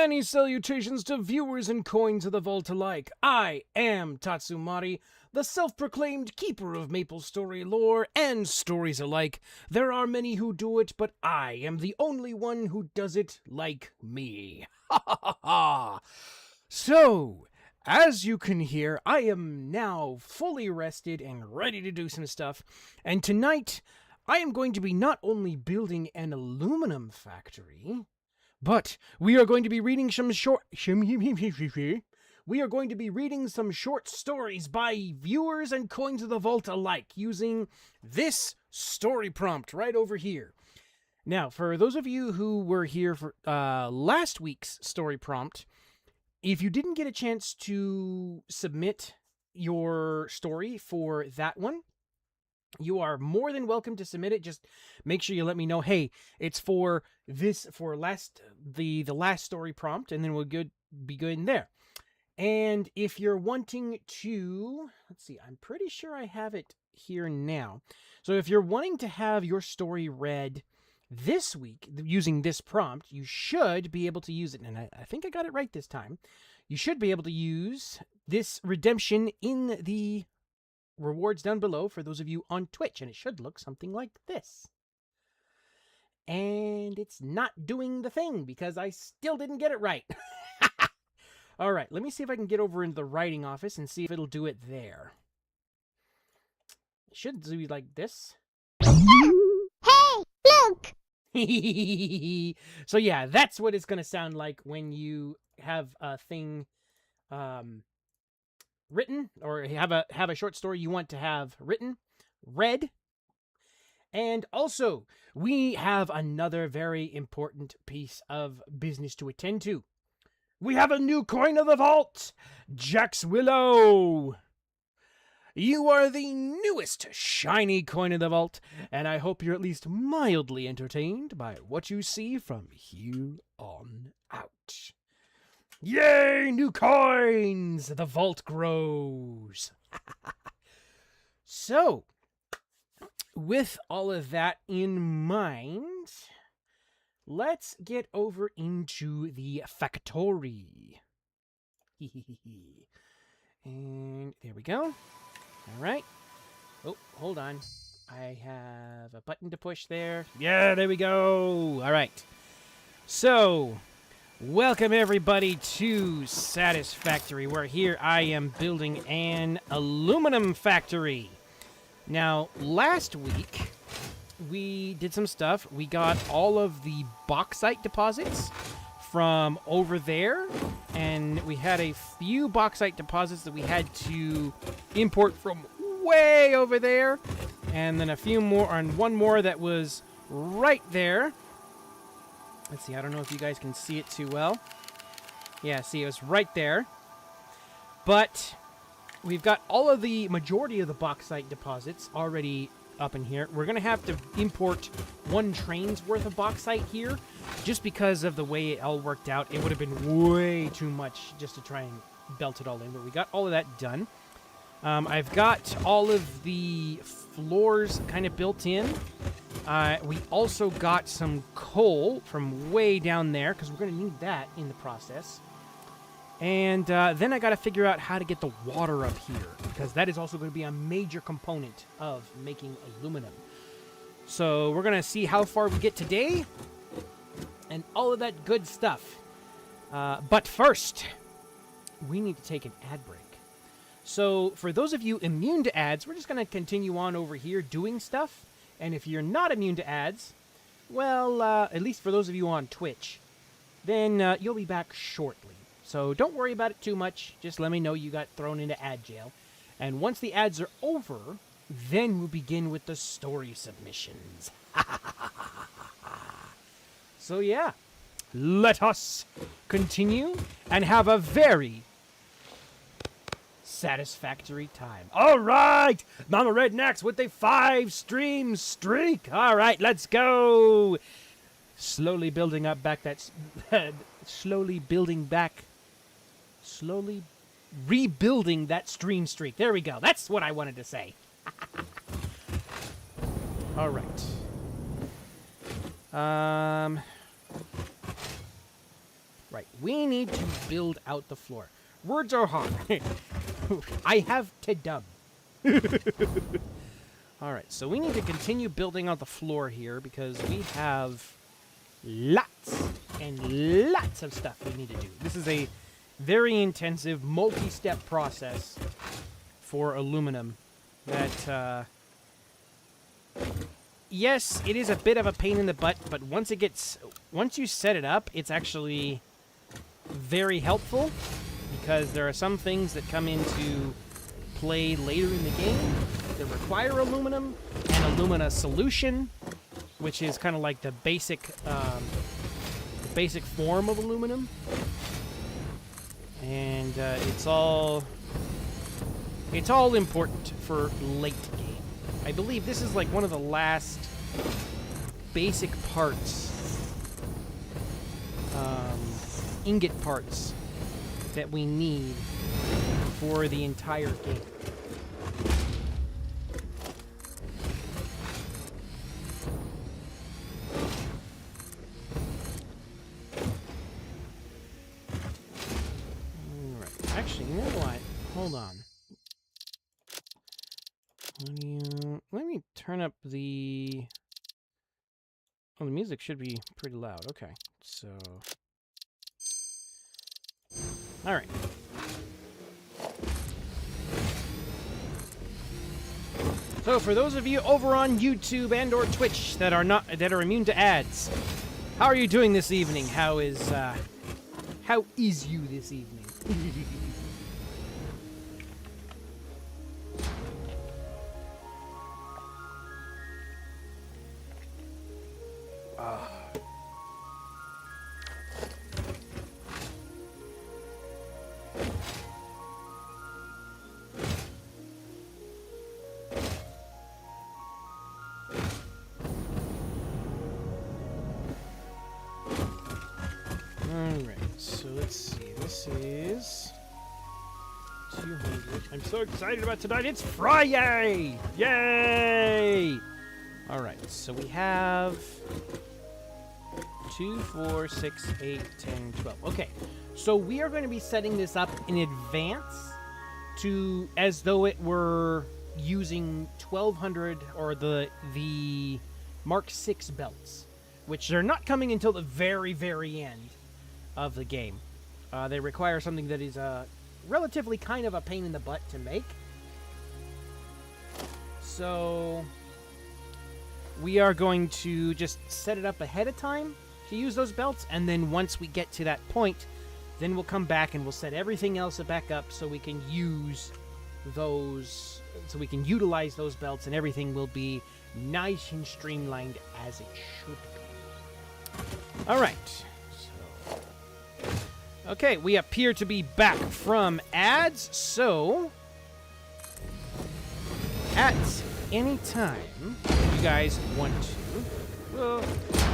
Many salutations to viewers and coins of the vault alike. I am Tatsumari, the self-proclaimed keeper of Maple Story lore and stories alike. There are many who do it, but I am the only one who does it like me. Ha ha ha ha! So, as you can hear, I am now fully rested and ready to do some stuff. And tonight, I am going to be not only building an aluminum factory, but we are going to be reading some short stories by viewers and coins of the vault alike using this story prompt right over here. Now, for those of you who were here for last week's story prompt, if you didn't get a chance to submit your story for that one, you are more than welcome to submit it. Just make sure you let me know, hey, it's for this, for the last story prompt, and then we'll be good in there. And if you're wanting to, let's see, I'm pretty sure I have it here now. So if you're wanting to have your story read this week using this prompt, you should be able to use it. And I think I got it right this time. You should be able to use this redemption in the rewards down below for those of you on Twitch, and it should look something like this. And it's not doing the thing because I still didn't get it right. All right, let me see if I can get over into the writing office and see if it'll do it there. It should do like this. Hey, look! So yeah, that's what it's going to sound like when you have a thing written, or have a short story you want to have written, read. And also, we have another very important piece of business to attend to. We have a new coin of the vault, Jax Willow. You are the newest shiny coin of the vault, and I hope you're at least mildly entertained by what you see from here on out. Yay, new coins! The vault grows. So, with all of that in mind, let's get over into the factory. And there we go. All right. Oh, hold on. I have a button to push there. Yeah, there we go. All right. So, welcome everybody to Satisfactory, where here I am building an aluminum factory. Now, last week, we did some stuff. We got all of the bauxite deposits from over there, and we had a few bauxite deposits that we had to import from way over there, and then a few more, and one more that was right there. Let's see, I don't know if you guys can see it too well. Yeah, see, it was right there. But we've got all of the majority of the bauxite deposits already up in here. We're going to have to import one train's worth of bauxite here, just because of the way it all worked out. It would have been way too much just to try and belt it all in, but we got all of that done. I've got all of the floors kind of built in. We also got some coal from way down there, because we're going to need that in the process. And then I got to figure out how to get the water up here, because that is also going to be a major component of making aluminum. So we're going to see how far we get today and all of that good stuff. But first, we need to take an ad break. So for those of you immune to ads, we're just going to continue on over here doing stuff. And if you're not immune to ads, well, at least for those of you on Twitch, then you'll be back shortly. So don't worry about it too much. Just let me know you got thrown into ad jail. And once the ads are over, then we'll begin with the story submissions. So yeah, let us continue and have a very satisfactory time. All right, Mama Rednecks with a 5-stream streak. All right, let's go. Slowly building rebuilding that stream streak. There we go. That's what I wanted to say. All right. Right. We need to build out the floor. Words are hard. I have to dub. All right. So we need to continue building out the floor here because we have lots and lots of stuff we need to do. This is a very intensive, multi-step process for aluminum that, yes, it is a bit of a pain in the butt, but once you set it up, it's actually very helpful because there are some things that come into play later in the game that require aluminum and alumina solution, which is kind of like the basic form of aluminum, and it's all important for late game. I believe this is like one of the last basic parts, ingot parts that we need for the entire game. Alright, actually, you know what? Hold on. Let me turn up the... Oh, the music should be pretty loud. Okay, so... Alright. So, for those of you over on YouTube and or Twitch that are immune to ads, how are you doing this evening? How is you this evening? Alright, so let's see. This is 200. I'm so excited about tonight. It's Friday! Yay! Alright, so we have 2, 4, 6, 8, 10, 12. Okay, so we are going to be setting this up in advance as though it were using 1200 or the Mark 6 belts, which they're not coming until the very, very end of the game. They require something that is relatively kind of a pain in the butt to make. So we are going to just set it up ahead of time to use those belts, and then once we get to that point, then we'll come back and we'll set everything else back up so we can use those, so we can utilize those belts, and everything will be nice and streamlined as it should be. All right. Okay, we appear to be back from ads, so at any time you guys want to, we'll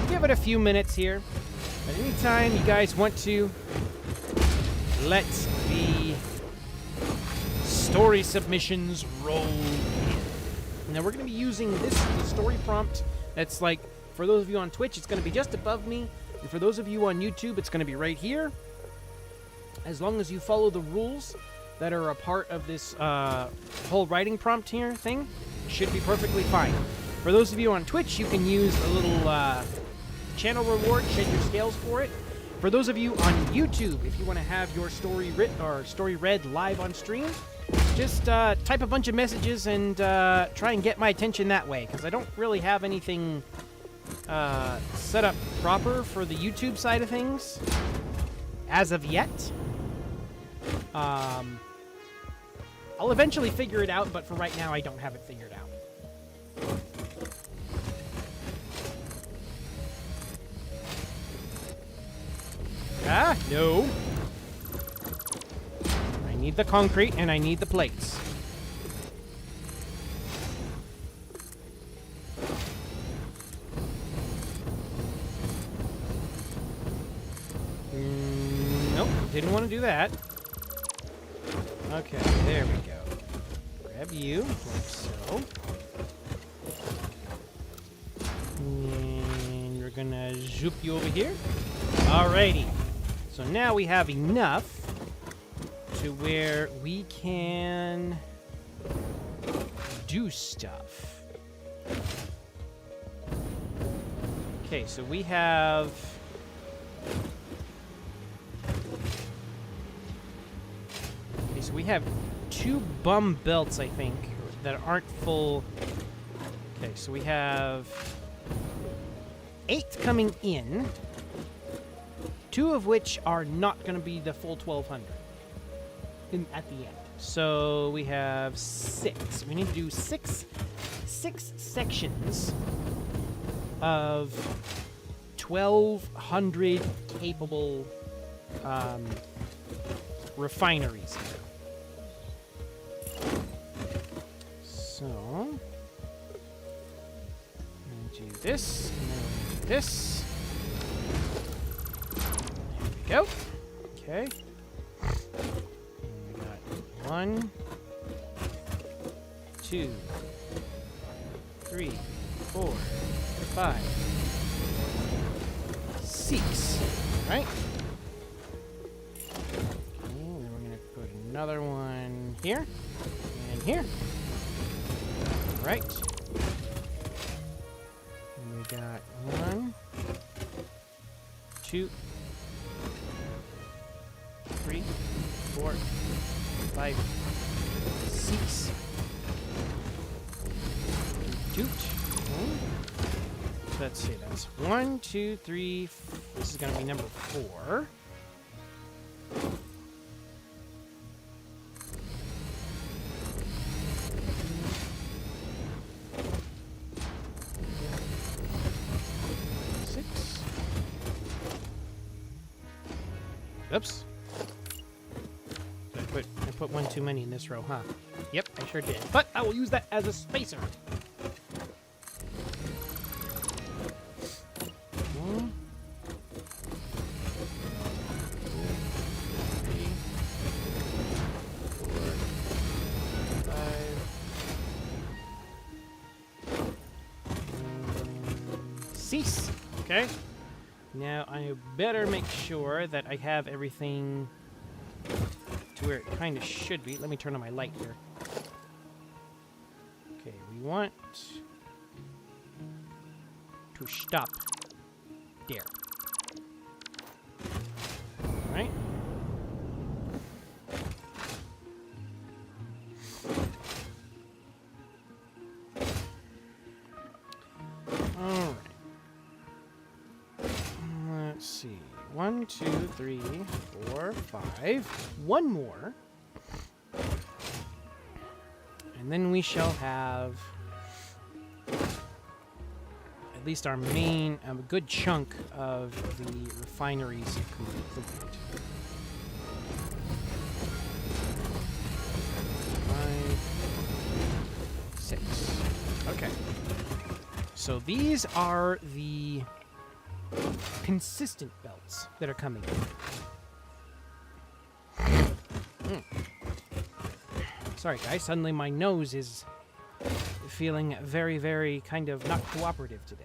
give it a few minutes here. At any time you guys want to, let the story submissions roll in. Now we're going to be using the story prompt that's like, for those of you on Twitch, it's going to be just above me, and for those of you on YouTube, it's going to be right here. As long as you follow the rules that are a part of this whole writing prompt here thing, should be perfectly fine. For those of you on Twitch, you can use a little channel reward, shed your scales for it. For those of you on YouTube, if you want to have your story read live on stream, just type a bunch of messages and try and get my attention that way, because I don't really have anything set up proper for the YouTube side of things as of yet. I'll eventually figure it out, but for right now, I don't have it figured out. Ah, no. I need the concrete, and I need the plates. Nope, didn't want to do that. Okay, there we go. Grab you, like so. And we're gonna zoop you over here. Alrighty. So now we have enough to where we can do stuff. Okay, so we have... Okay, so we have 2 bum belts, I think, that aren't full. Okay, so we have 8 coming in, 2 of which are not going to be the full 1,200 at the end. So we have 6. We need to do 6 sections of 1,200 capable refineries here. So, I'm going to do this, and then we'll do this. There we go. Okay. And we got 1, 2, 3, 4, 5, 6. Right? Okay, then we're going to put another one here and here. Right. And we got 1, 2, 3, 4, 5, 6. Doot. So let's see, that's 1, 2, 3. This is going to be number 4. Oops. I put 1 too many in this row, huh? Yep, I sure did. But I will use that as a spacer. 1, 2, 3, 4, 5. Cease. Okay. Now, I better make sure that I have everything to where it kind of should be. Let me turn on my light here. Okay, we want to stop there. Alright. Alright. Let's see. 1, 2, 3, 4, 5. 1 more. And then we shall have at least our main, a good chunk of the refineries complete. 5, 6. Okay. So these are the consistent belts that are coming in. Sorry guys, suddenly my nose is feeling very, very kind of not cooperative today.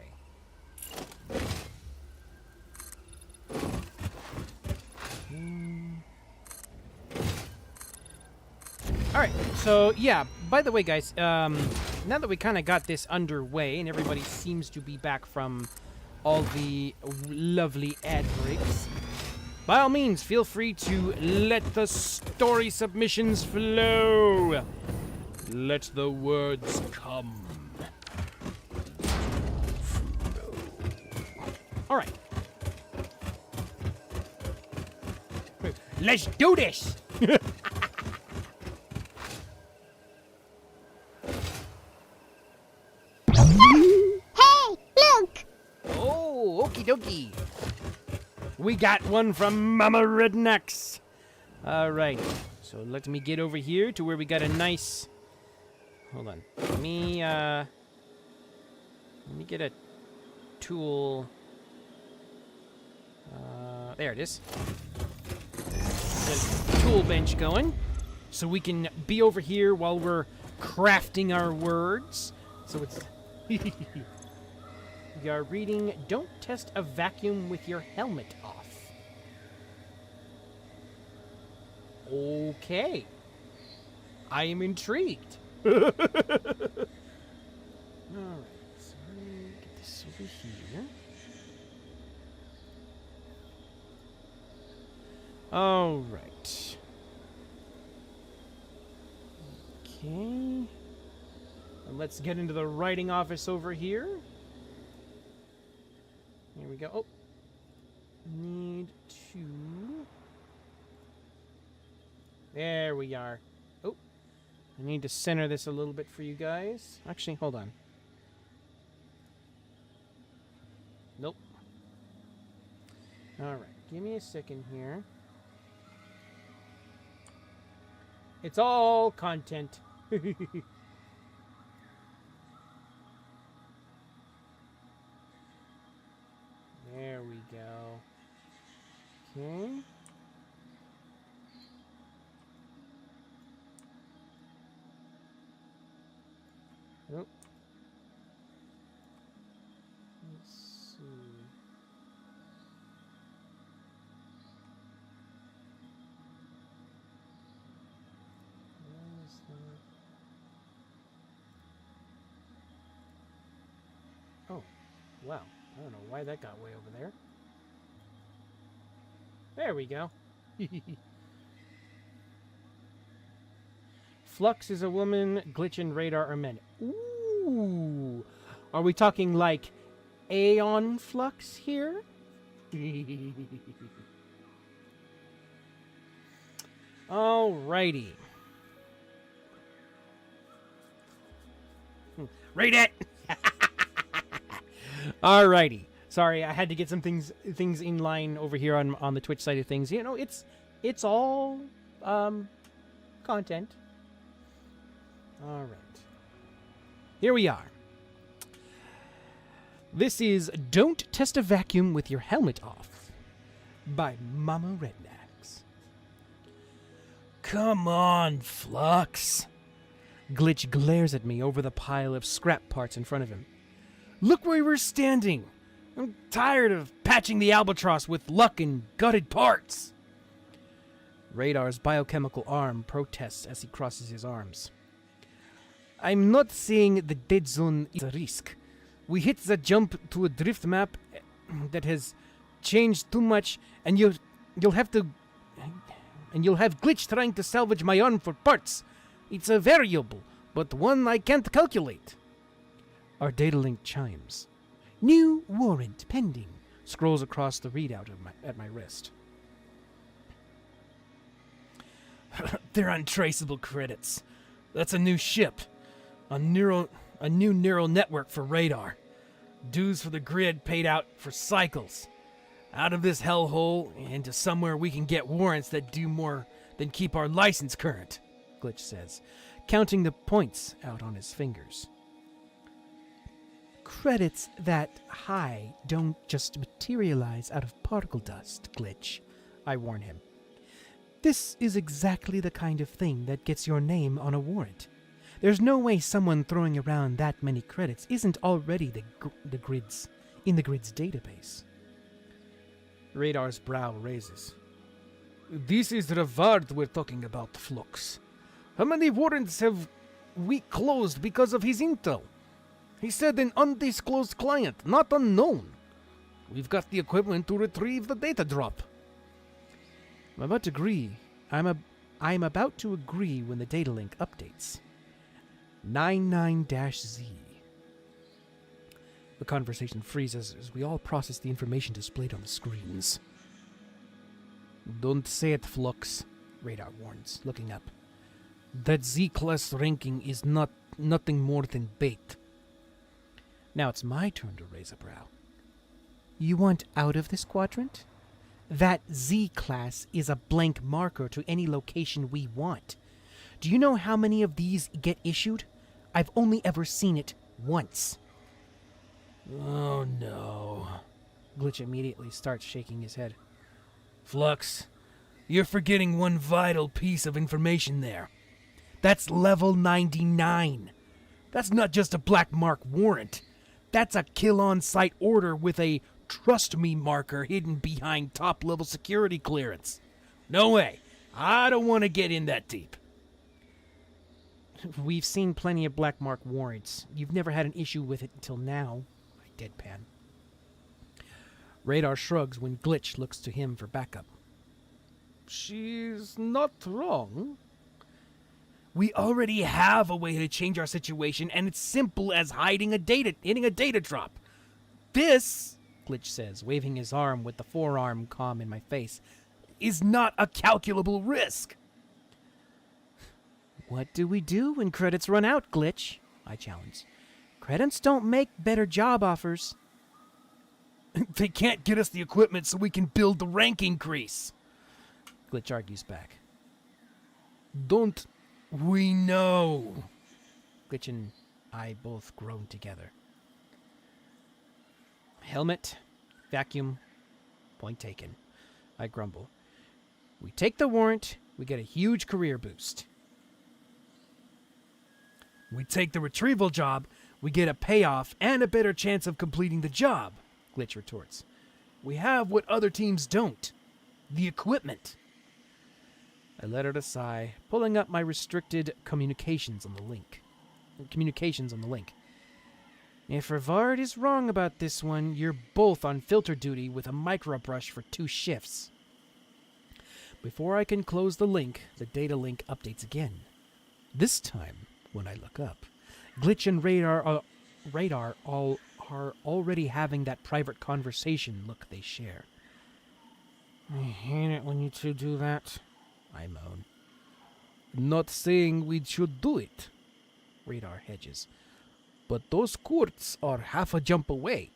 Alright, so yeah, by the way guys, now that we kind of got this underway and everybody seems to be back from all the lovely ad breaks, by all means, feel free to let the story submissions flow. Let the words come. All right. Let's do this. Hey, look! Oh, okie dokie. We got one from Mama Rednecks. All right. So let me get over here to where we got a nice... Hold on. Let me get a tool. There it is. Get a tool bench going. So we can be over here while we're crafting our words. So it's... We are reading, don't test a vacuum with your helmet off. Okay. I am intrigued. Alright, so let me get this over here. Alright. Okay. And let's get into the writing office over here. Here we go. Oh. Need to... There we are. Oh. I need to center this a little bit for you guys. Actually, hold on. Nope. Alright, give me a second here. It's all content. There we go. Okay. Oh. Let's see. Where is that? Oh, wow. I don't know why that got way over there. There we go. Flux is a woman, Glitch and Radar are men. Ooh. Are we talking like Aeon Flux here? Alrighty. Read it! Alrighty. Sorry, I had to get some things in line over here on the Twitch side of things. You know, it's all content. All right. Here we are. This is Don't Test a Vacuum with Your Helmet Off by Mama Rednax. Come on, Flux. Glitch glares at me over the pile of scrap parts in front of him. Look where we're standing. I'm tired of patching the Albatross with luck and gutted parts. Radar's biochemical arm protests as he crosses his arms. I'm not saying the dead zone is a risk. We hit the jump to a drift map that has changed too much, and you'll have Glitch trying to salvage my arm for parts. It's a variable, but one I can't calculate. Our data link chimes. New warrant pending. Scrolls across the readout at my wrist. They're untraceable credits. That's a new ship. A new neural network for Radar. Dues for the grid paid out for cycles. Out of this hellhole into somewhere we can get warrants that do more than keep our license current, Glitch says, counting the points out on his fingers. Credits that high don't just materialize out of particle dust, Glitch, I warn him. This is exactly the kind of thing that gets your name on a warrant. There's no way someone throwing around that many credits isn't already in the grid's database. Radar's brow raises. This is reward we're talking about, Flux. How many warrants have we closed because of his intel? He said an undisclosed client, not unknown. We've got the equipment to retrieve the data drop. I'm about to agree when the data link updates. 99-Z. The conversation freezes as we all process the information displayed on the screens. Don't say it, Flux, Radar warns, looking up. That Z-class ranking is nothing more than bait. Now it's my turn to raise a brow. You want out of this quadrant? That Z-class is a blank marker to any location we want. Do you know how many of these get issued? I've only ever seen it once. Oh no. Glitch immediately starts shaking his head. Flux, you're forgetting one vital piece of information there. That's level 99. That's not just a black mark warrant. That's a kill-on-site order with a trust me marker hidden behind top-level security clearance. No way. I don't want to get in that deep. We've seen plenty of black mark warrants. You've never had an issue with it until now. I deadpan. Radar shrugs when Glitch looks to him for backup. She's not wrong. We already have a way to change our situation, and it's simple as hitting a data drop. This, Glitch says, waving his arm with the forearm calm in my face, is not a calculable risk. What do we do when credits run out, Glitch? I challenge. Credits don't make better job offers. They can't get us the equipment so we can build the rank increase. Glitch argues back. Don't we know? Glitch and I both groan together. Helmet, vacuum, point taken. I grumble. We take the warrant, we get a huge career boost. We take the retrieval job, we get a payoff and a better chance of completing the job, Glitch retorts. We have what other teams don't. The equipment. I let out a sigh, pulling up my restricted communications on the link. If Rivard is wrong about this one, you're both on filter duty with a microbrush for 2 shifts. Before I can close the link, the data link updates again. This time, when I look up, Glitch and Radar are already having that private conversation look they share. I hate it when you two do that, I moan. Not saying we should do it, Radar hedges. but those courts are half a jump away.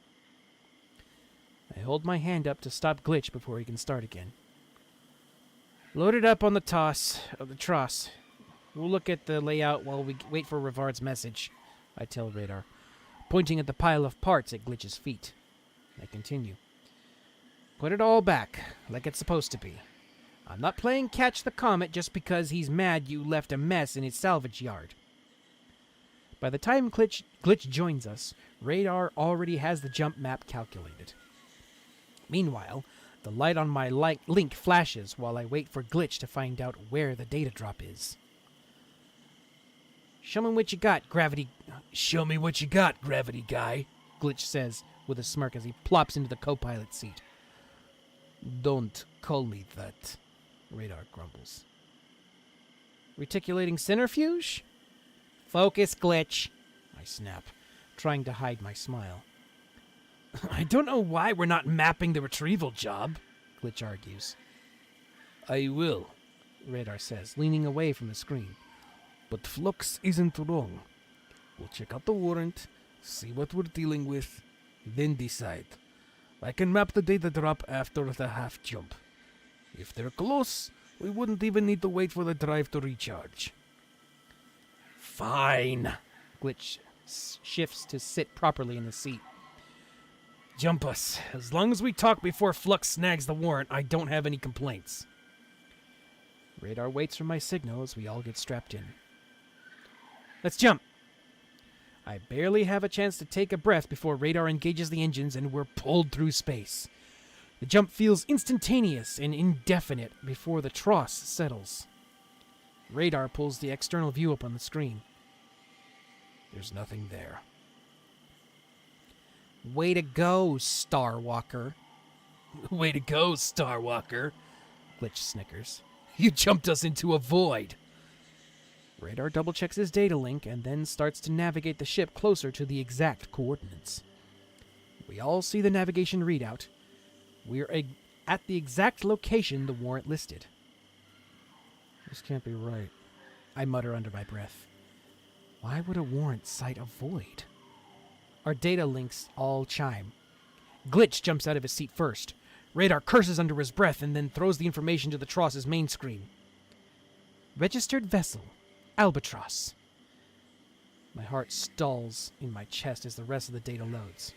I hold my hand up to stop Glitch before he can start again. Load it up on the Tross. We'll look at the layout while we wait for Rivard's message, I tell Radar, pointing at the pile of parts at Glitch's feet. I continue. Put it all back, like it's supposed to be. I'm not playing Catch the Comet just because he's mad you left a mess in his salvage yard. By the time Glitch joins us, Radar already has the jump map calculated. Meanwhile, the light on my link flashes while I wait for Glitch to find out where the data drop is. Show me what you got, Gravity. Show me what you got, Gravity Guy, Glitch says with a smirk as he plops into the co-pilot seat. Don't call me that, Radar grumbles. Reticulating centrifuge? Focus, Glitch, I snap, trying to hide my smile. I don't know why we're not mapping the retrieval job, Glitch argues. I will, Radar says, leaning away from the screen. But Flux isn't wrong. We'll check out the warrant, see what we're dealing with, then decide. I can map the data drop after the half jump. If they're close, we wouldn't even need to wait for the drive to recharge. Fine. Glitch shifts to sit properly in the seat. Jump us. As long as we talk before Flux snags the warrant, I don't have any complaints. Radar waits for my signal as we all get strapped in. Let's jump. I barely have a chance to take a breath before Radar engages the engines and we're pulled through space. The jump feels instantaneous and indefinite before the Tross settles. Radar pulls the external view up on the screen. There's nothing there. Way to go, Starwalker. Way to go, Starwalker. Glitch snickers. You jumped us into a void. Radar double-checks his data link and then starts to navigate the ship closer to the exact coordinates. We all see the navigation readout. We're at the exact location the warrant listed. This can't be right, I mutter under my breath. Why would a warrant cite a void? Our data links all chime. Glitch jumps out of his seat first. Radar curses under his breath and then throws the information to the Tross's main screen. Registered vessel, Albatross. My heart stalls in my chest as the rest of the data loads.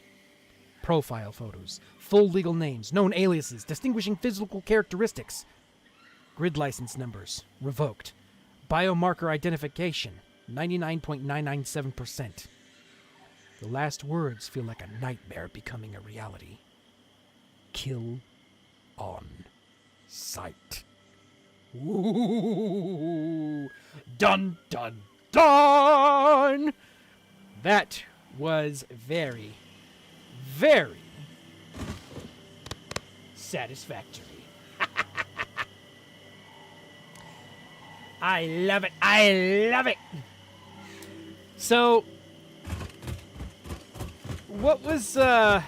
Profile photos, full legal names, known aliases, distinguishing physical characteristics. Grid license numbers, revoked. Biomarker identification, 99.997%. The last words feel like a nightmare becoming a reality. Kill on sight. Ooh. Dun, dun, dun! That was very, very satisfactory. I love it. I love it. So, what was the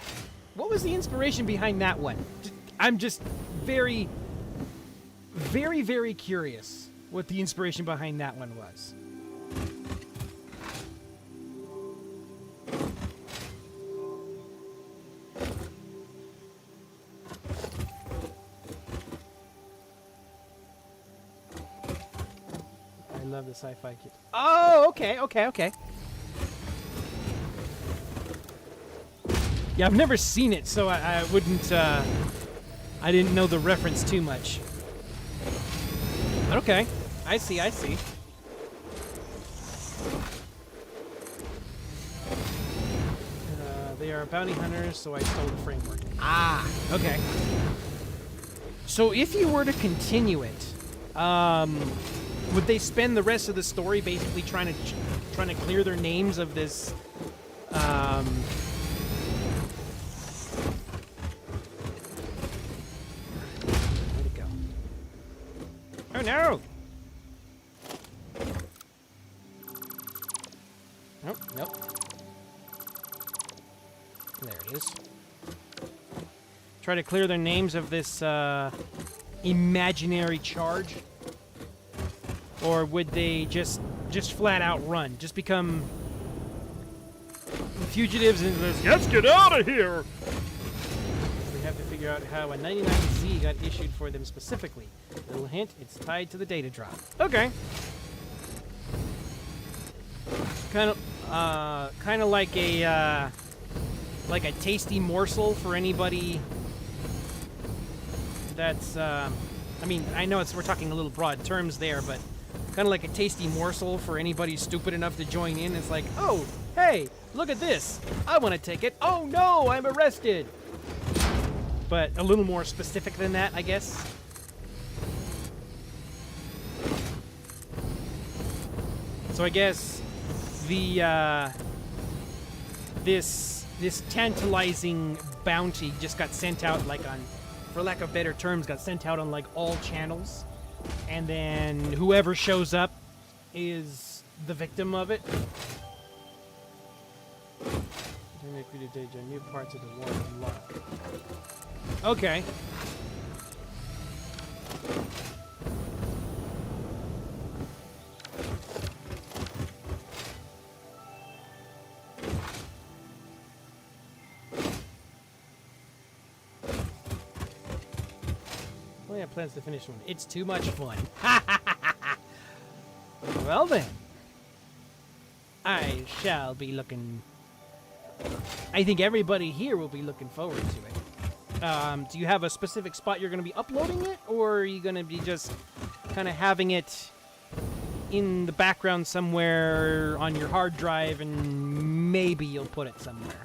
inspiration behind that one? I'm just very, very, very curious what the inspiration behind that one was. I love the sci-fi kid. Oh, okay. Yeah, I've never seen it, so I wouldn't, I didn't know the reference too much. But okay, I see. They are bounty hunters, so I stole the framework. Ah, okay. So if you were to continue it, would they spend the rest of the story basically trying to clear their names of this? Where'd it go? Oh no! Nope. There it is. Try to clear their names of this imaginary charge. Or would they just flat out run? Just become fugitives and just, let's get out of here! We have to figure out how a 99Z got issued for them specifically. Little hint, it's tied to the data drop. Okay. Kind of like a tasty morsel for anybody that's I mean, I know we're talking a little broad terms there, but kind of like a tasty morsel for anybody stupid enough to join in. It's like, oh, hey, look at this. I want to take it. Oh no, I'm arrested. But a little more specific than that, I guess. So I guess the this tantalizing bounty just got sent out like on, for lack of better terms, got sent out on like all channels, and then whoever shows up is the victim of it. New parts of the war unlock. Okay. Well, yeah, plans to finish one. It's too much fun. Well then, I shall be looking. I think everybody here will be looking forward to it. Do you have a specific spot you're going to be uploading it, or are you going to be just kind of having it in the background somewhere on your hard drive, and maybe you'll put it somewhere?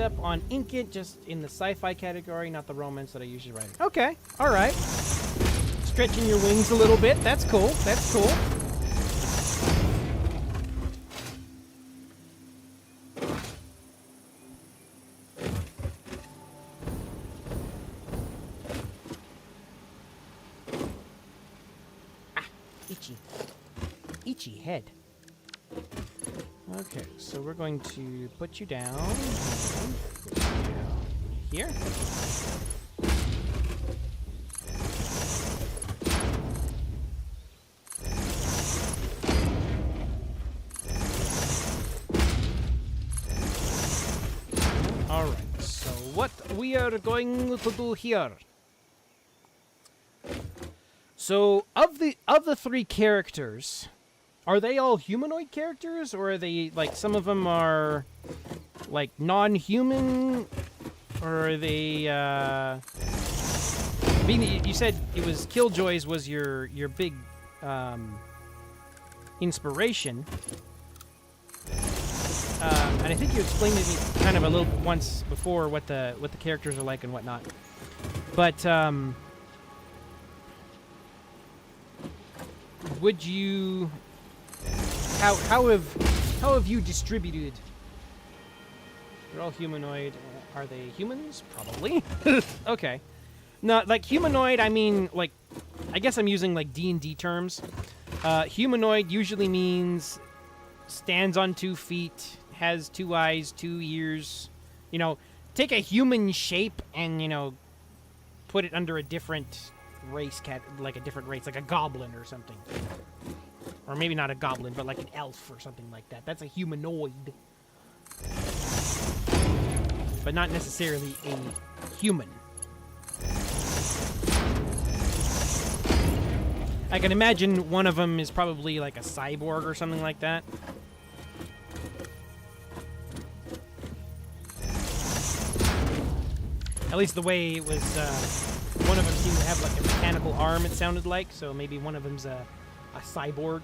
Up on Inkit, just in the sci-fi category, not the romance that I usually write. Okay, all right. Stretching your wings a little bit. That's cool. That's cool. Ah, itchy head. Okay, so we're going to put you down here. All right, so what we are going to do here. So, of the three characters, are they all humanoid characters, or are they, like, some of them are, like, non-human, or are they, being you said it was Killjoys was your big, inspiration. And I think you explained to me kind of a little once before what the characters are like and whatnot. But, would you... How have you distributed? They're all humanoid. Are they humans? Probably. Okay. No, like humanoid, I mean, like, I guess I'm using like D&D terms. Humanoid usually means stands on 2 feet, has 2 eyes, 2 ears. You know, take a human shape and, you know, put it under a different race, like a different race, like a goblin or something. Or maybe not a goblin, but like an elf or something like that. That's a humanoid. But not necessarily a human. I can imagine one of them is probably like a cyborg or something like that. At least the way it was, one of them seemed to have like a mechanical arm, it sounded like, so maybe one of them's a cyborg.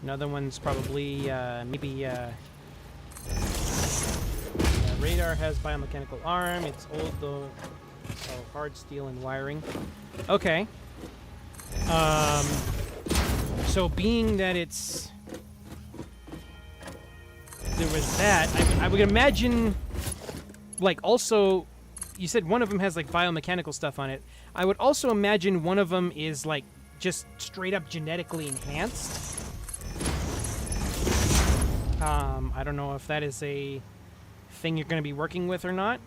Another one's probably, maybe, radar has biomechanical arm, it's old though, so hard steel and wiring. Okay. So being that it's... There was that, I would imagine, like, also, you said one of them has, like, biomechanical stuff on it. I would also imagine one of them is, like, just straight up genetically enhanced. I don't know if that is a thing you're going to be working with or not.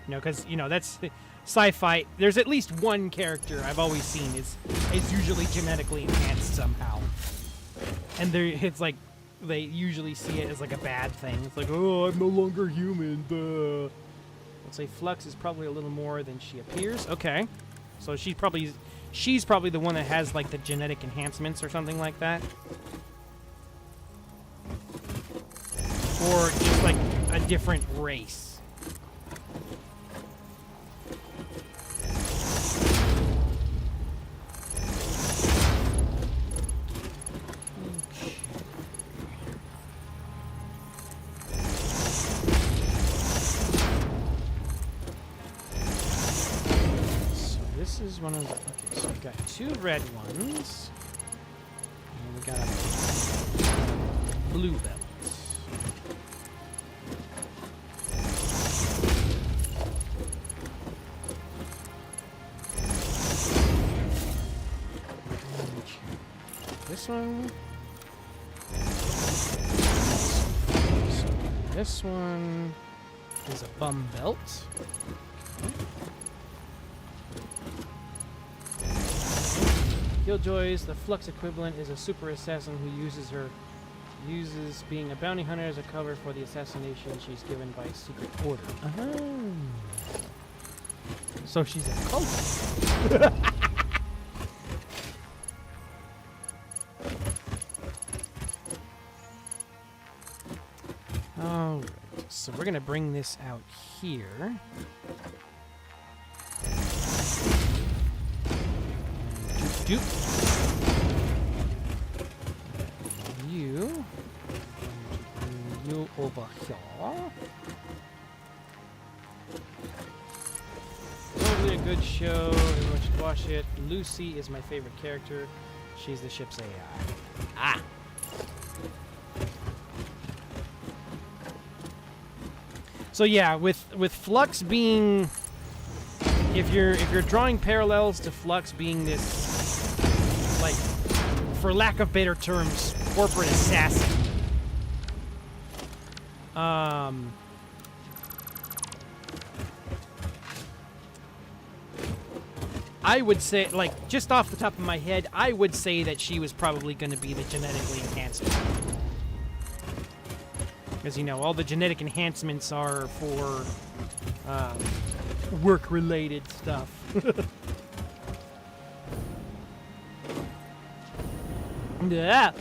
You know, because, you know, that's sci-fi. There's at least one character I've always seen is usually genetically enhanced somehow. And it's like, they usually see it as like a bad thing. It's like, oh, I'm no longer human, duh. Let's say Flux is probably a little more than she appears. Okay. So she's probably the one that has like the genetic enhancements or something like that. Or just like a different race. This is one of the... Okay, so we've got 2 red ones. And we got a blue belt. This one. So this one is a bum belt. Killjoys, the Flux equivalent, is a super assassin who uses being a bounty hunter as a cover for the assassination she's given by a secret order. So she's a cult. Alright, so we're gonna bring this out here. Doop. You over here. Totally a good show. Everyone should watch it. Lucy is my favorite character. She's the ship's AI. Ah. So yeah, with Flux being, if you're drawing parallels to Flux being this, like, for lack of better terms, corporate assassin. I would say, like, just off the top of my head, I would say that she was probably going to be the genetically enhanced one. As you know, all the genetic enhancements are for work-related stuff. Yeah.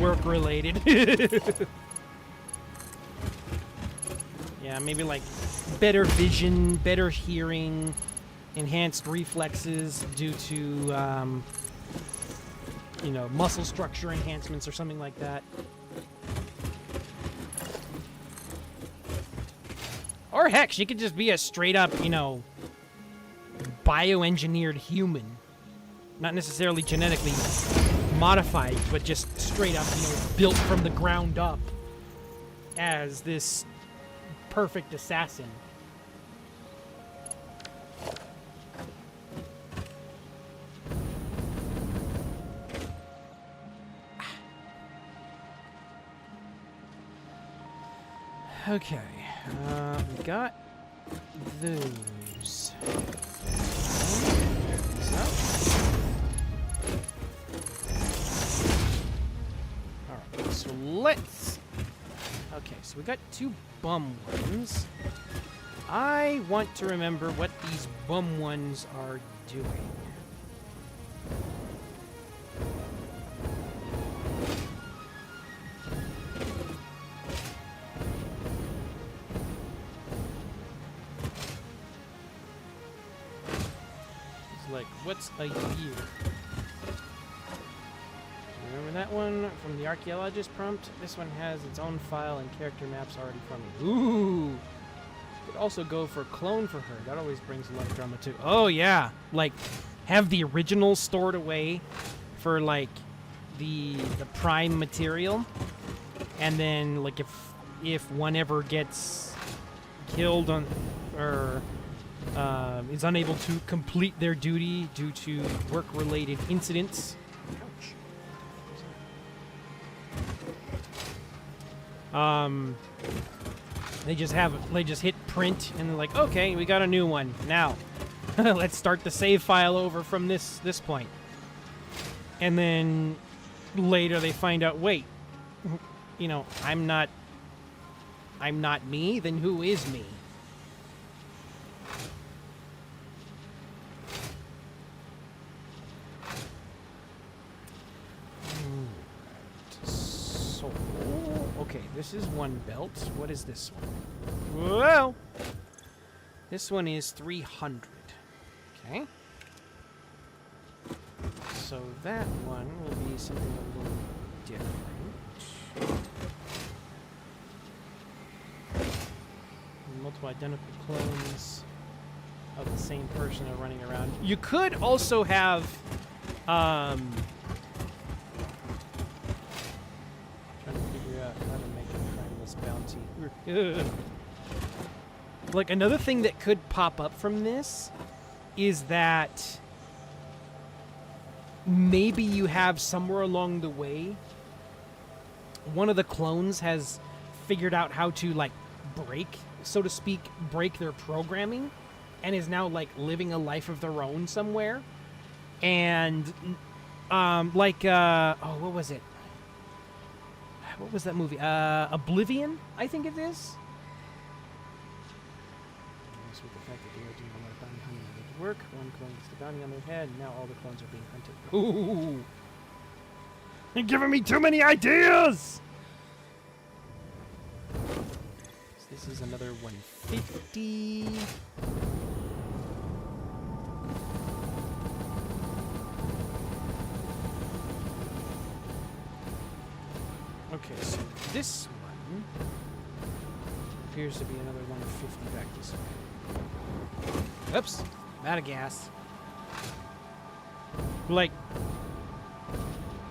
Work-related. Yeah, maybe like better vision, better hearing, enhanced reflexes due to, you know, muscle structure enhancements or something like that. Or heck, she could just be a straight up, you know, bioengineered human. Not necessarily genetically modified, but just straight up, you know, built from the ground up as this perfect assassin. Okay, we got those. Alright, so let's... Okay, so we got 2 bum ones. I want to remember what these bum ones are doing. Like, what's a year? Remember that one from the archaeologist prompt? This one has its own file and character maps already from me. Ooh! Could also go for clone for her. That always brings a lot of drama too. Oh yeah! Like, have the original stored away for like the prime material, and then like if one ever gets killed on or is unable to complete their duty due to work-related incidents. Ouch. They just hit print and they're like, okay, we got a new one. Now, let's start the save file over from this point. And then later they find out, wait, you know, I'm not me, then who is me? Okay, this is one belt. What is this one? Well, this one is 300. Okay. So that one will be something a little different. Multiple identical clones of the same person are running around. You could also have bounty. Like, another thing that could pop up from this is that maybe you have somewhere along the way one of the clones has figured out how to, like, break, so to speak, break their programming and is now, like, living a life of their own somewhere. And, oh, what was it? What was that movie? Oblivion, I think it is. With the fact that they are doing a lot of bounty hunting related work, one clone gets the bounty on their head, and now all the clones are being hunted. Ooh! You're giving me too many ideas! So this is another 150. Okay, so this one appears to be another 150 back this way. Oops, I'm out of gas. Like,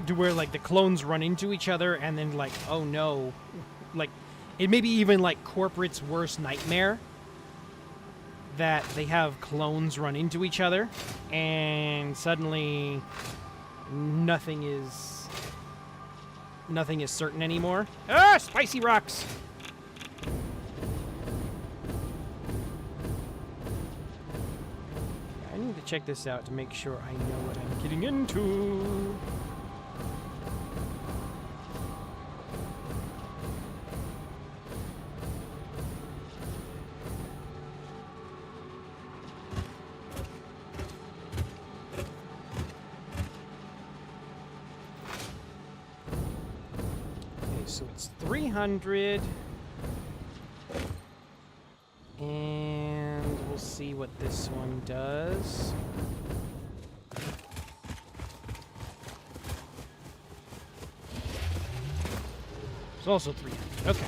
to where, like, the clones run into each other and then, like, oh no. Like, it may be even, like, corporate's worst nightmare that they have clones run into each other and suddenly nothing is certain anymore. Ah, spicy rocks! I need to check this out to make sure I know what I'm getting into. Okay, so it's 300. And we'll see what this one does. It's also 300. Okay.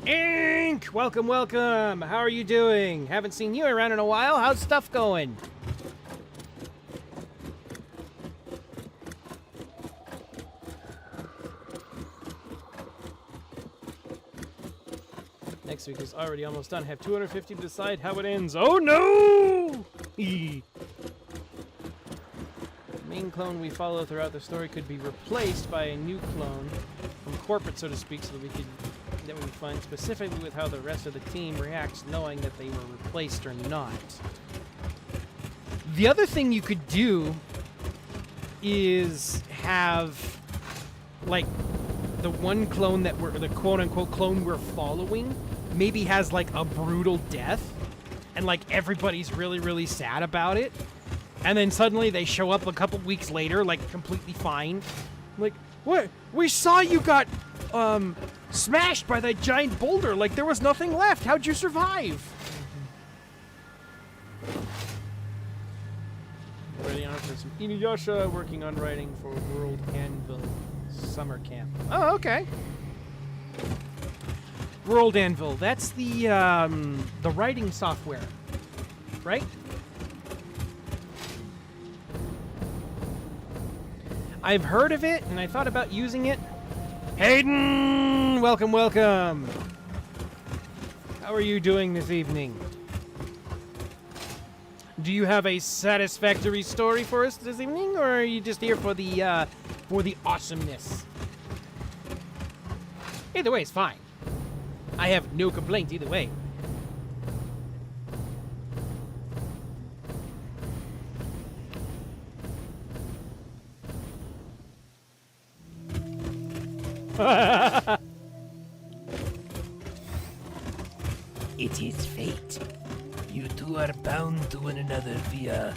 Ink! Welcome, welcome! How are you doing? Haven't seen you around in a while. How's stuff going? Next week is already almost done. Have 250 to decide how it ends. Oh no! The main clone we follow throughout the story could be replaced by a new clone from corporate, so to speak, so that that would be fun, specifically with how the rest of the team reacts knowing that they were replaced or not. The other thing you could do is have, like, the one clone that we're, the quote-unquote clone we're following, maybe has, like, a brutal death, and, like, everybody's really, really sad about it, and then suddenly they show up a couple weeks later, like, completely fine. Like, what? We saw you got, smashed by that giant boulder, like, there was nothing left. How'd you survive? Ready on for some Inuyasha, working on writing for World Anvil Summer Camp. Oh, okay. World Anvil, that's the writing software, right? I've heard of it, and I thought about using it. Hayden! Welcome, welcome! How are you doing this evening? Do you have a satisfactory story for us this evening, or are you just here for the awesomeness? Either way, it's fine. I have no complaint either way. It is fate. You two are bound to one another via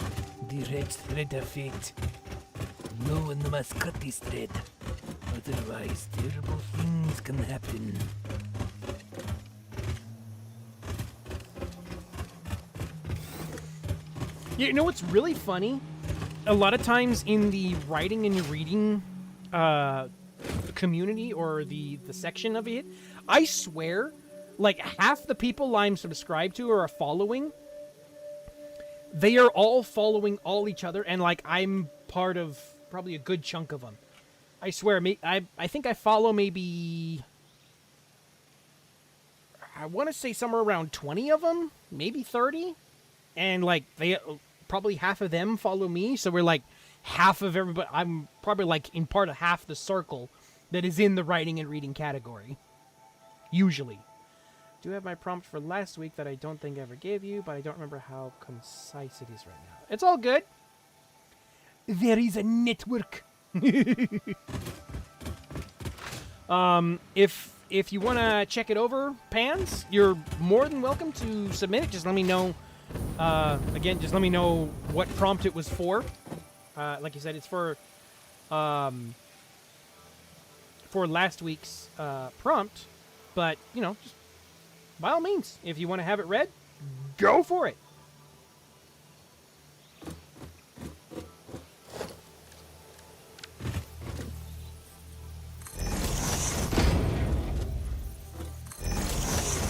the red thread of fate. No one must cut this thread. Otherwise, terrible things can happen. You know what's really funny? A lot of times in the writing and reading community or the section of it, I swear, like, half the people I'm subscribed to or are following, they are all following all each other, and, like, I'm part of probably a good chunk of them. I swear, I think I follow maybe, I want to say somewhere around 20 of them, maybe 30, and, like, they probably half of them follow me, so we're, like, half of everybody. I'm probably, like, in part of half the circle that is in the writing and reading category. Usually. Do have my prompt for last week that I don't think I ever gave you, but I don't remember how concise it is right now. It's all good. There is a network. If you want to check it over, Pans, you're more than welcome to submit it. Just let me know. Again, just let me know what prompt it was for. Like you said, it's for last week's prompt. But, you know, just by all means, if you want to have it read, go for it.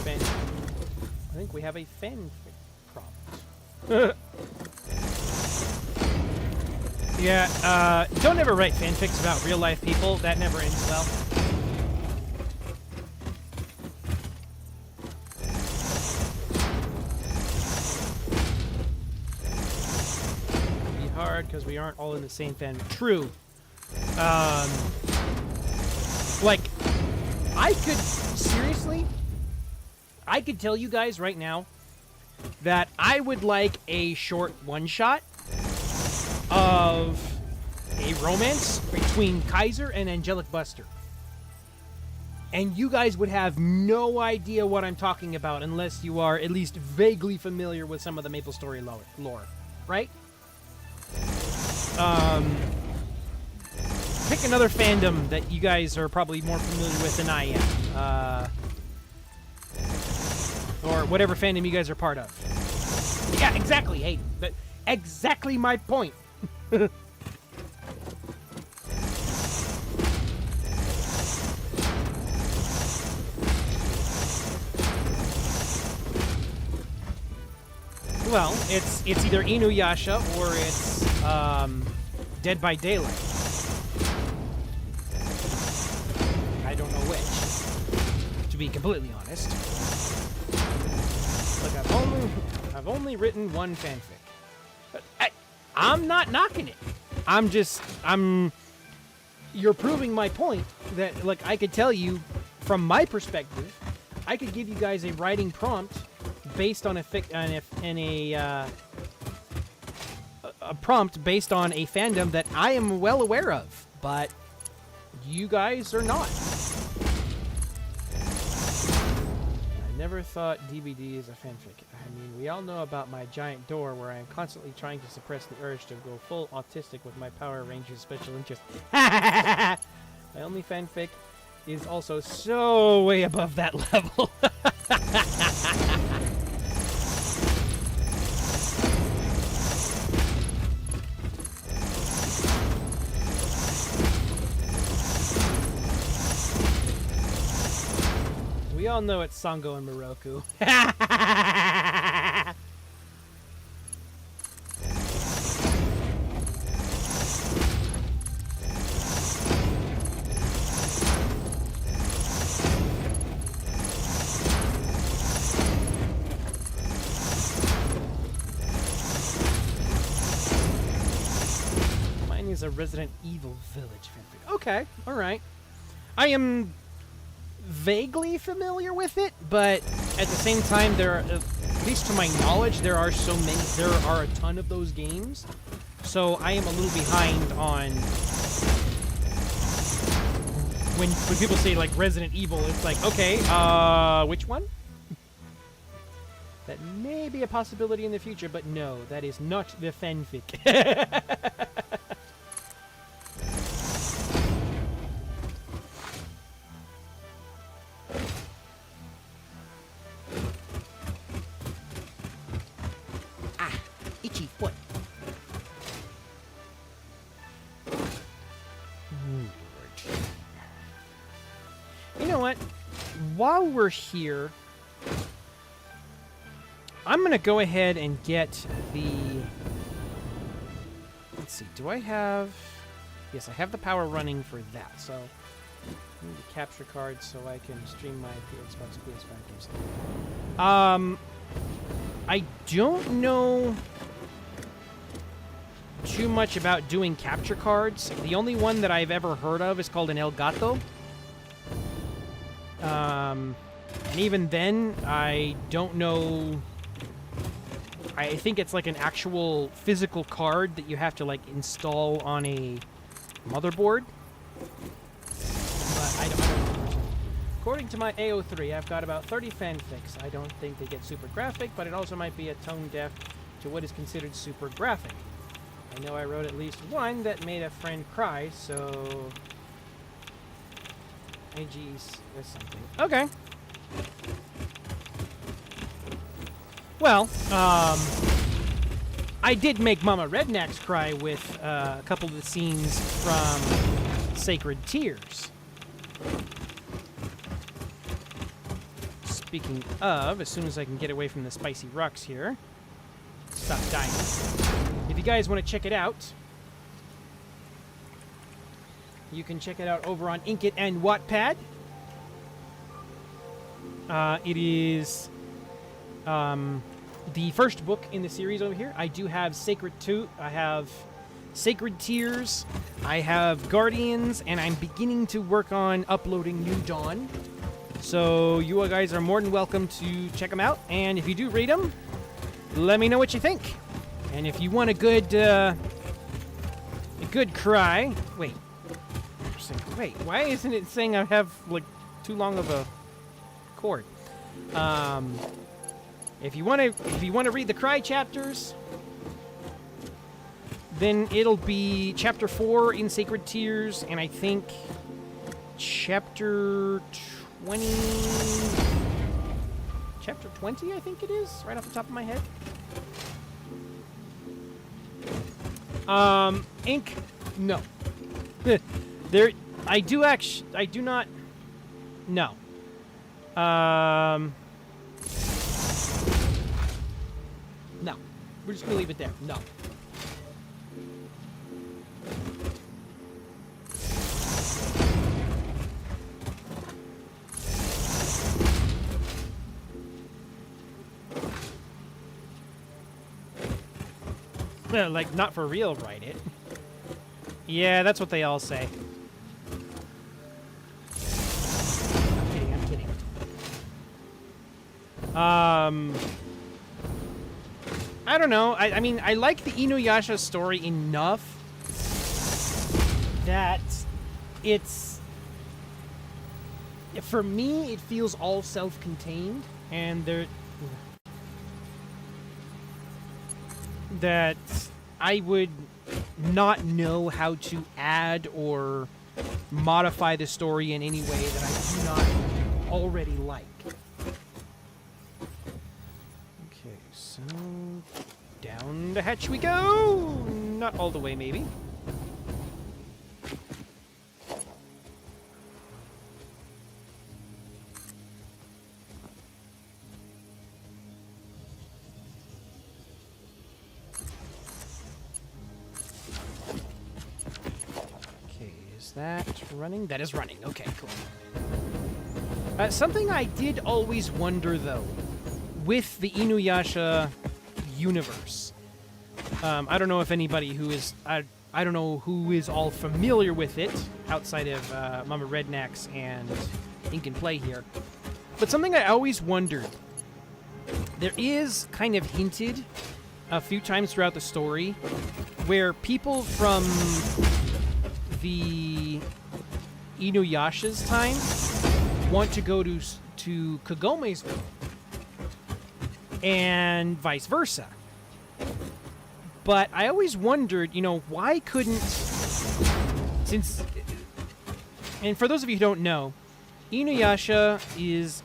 I think we have a fanfic prompt. Yeah, don't ever write fanfics about real life people. That never ends well. Because we aren't all in the same fan. True. Like, I could seriously, I could tell you guys right now that I would like a short one-shot of a romance between Kaiser and Angelic Buster. And you guys would have no idea what I'm talking about unless you are at least vaguely familiar with some of the MapleStory lore, right? Pick another fandom that you guys are probably more familiar with than I am. Or whatever fandom you guys are part of. Yeah, exactly, Hayden. Exactly my point. Well, it's either Inuyasha or it's Dead by Daylight. I don't know which, to be completely honest. Look, I've only written one fanfic. But I'm not knocking it. You're proving my point that, like, I could tell you from my perspective, I could give you guys a writing prompt based on a prompt based on a fandom that I am well aware of, but you guys are not. I never thought DBD is a fanfic. I mean, we all know about my giant door where I am constantly trying to suppress the urge to go full autistic with my Power Rangers special interest. My only fanfic is also so way above that level. We all know it's Sango and Moroku. Mine is a Resident Evil Village fanfic. Okay, all right. I am vaguely familiar with it, but at the same time, there are, at least to my knowledge, there are a ton of those games, so I am a little behind on when people say like Resident Evil. It's like, okay, which one? That may be a possibility in the future, but no, that is not the fanfic. Itchy foot. You know what? While we're here, I'm going to go ahead and get the... Let's see. Do I have... Yes, I have the power running for that. So, I need the capture card so I can stream my Xbox PS5 games. I don't know too much about doing capture cards. The only one that I've ever heard of is called an Elgato. And even then, I don't know. I think it's like an actual physical card that you have to like install on a motherboard. But I don't know. According to my AO3, I've got about 30 fanfics. I don't think they get super graphic, but it also might be a tone deaf to what is considered super graphic. I know I wrote at least one that made a friend cry, so... AG's is something. Okay. Well, I did make Mama Rednecks cry with a couple of the scenes from Sacred Tears. Speaking of, as soon as I can get away from the spicy rocks here, stop dying. If you guys want to check it out, you can check it out over on Inkit and Wattpad. It is the first book in the series over here. I do have Sacred Tears, I have Guardians, and I'm beginning to work on uploading New Dawn. So you guys are more than welcome to check them out. And if you do read them, let me know what you think. And if you want a good cry, wait, why isn't it saying I have like too long of a cord? If you want to read the cry chapters, then it'll be chapter 4 in Sacred Tears, and I think chapter 20, I think it is, right off the top of my head. Ink, no. I do not, no. No. We're just gonna leave it there, no. Like, not for real, write it. Yeah, that's what they all say. I'm kidding. I don't know. I mean, I like the Inuyasha story enough that it's... For me, it feels all self-contained, and that I would not know how to add or modify the story in any way that I do not already like. Okay, so down the hatch we go! Not all the way, maybe. That running? That is running. Okay, cool. Something I did always wonder, though, with the Inuyasha universe. I don't know if anybody who is... I don't know who is all familiar with it, outside of Mama Rednax and Ink and Play here. But something I always wondered, there is kind of hinted a few times throughout the story where people from the Inuyasha's time want to go to Kagome's world, and vice versa. But I always wondered, why couldn't, and for those of you who don't know, Inuyasha is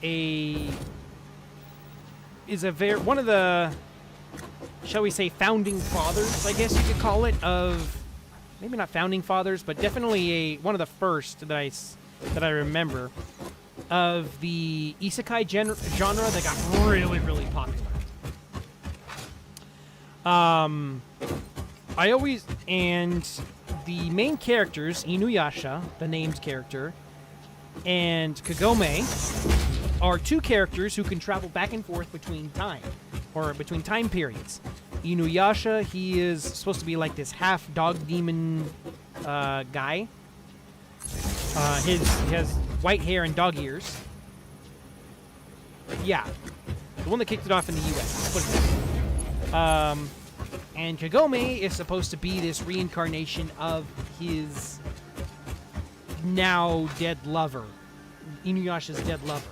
one of the, shall we say, founding fathers, I guess you could call it, of maybe not founding fathers, but definitely one of the first that I remember of the isekai genre that got really, really popular. And the main characters, Inuyasha, the named character, and Kagome are two characters who can travel back and forth between time periods. Inuyasha, he is supposed to be like this half dog demon guy. He has white hair and dog ears. Yeah, the one that kicked it off in the U.S. Let's put it there. And Kagome is supposed to be this reincarnation of his now dead lover, Inuyasha's dead lover.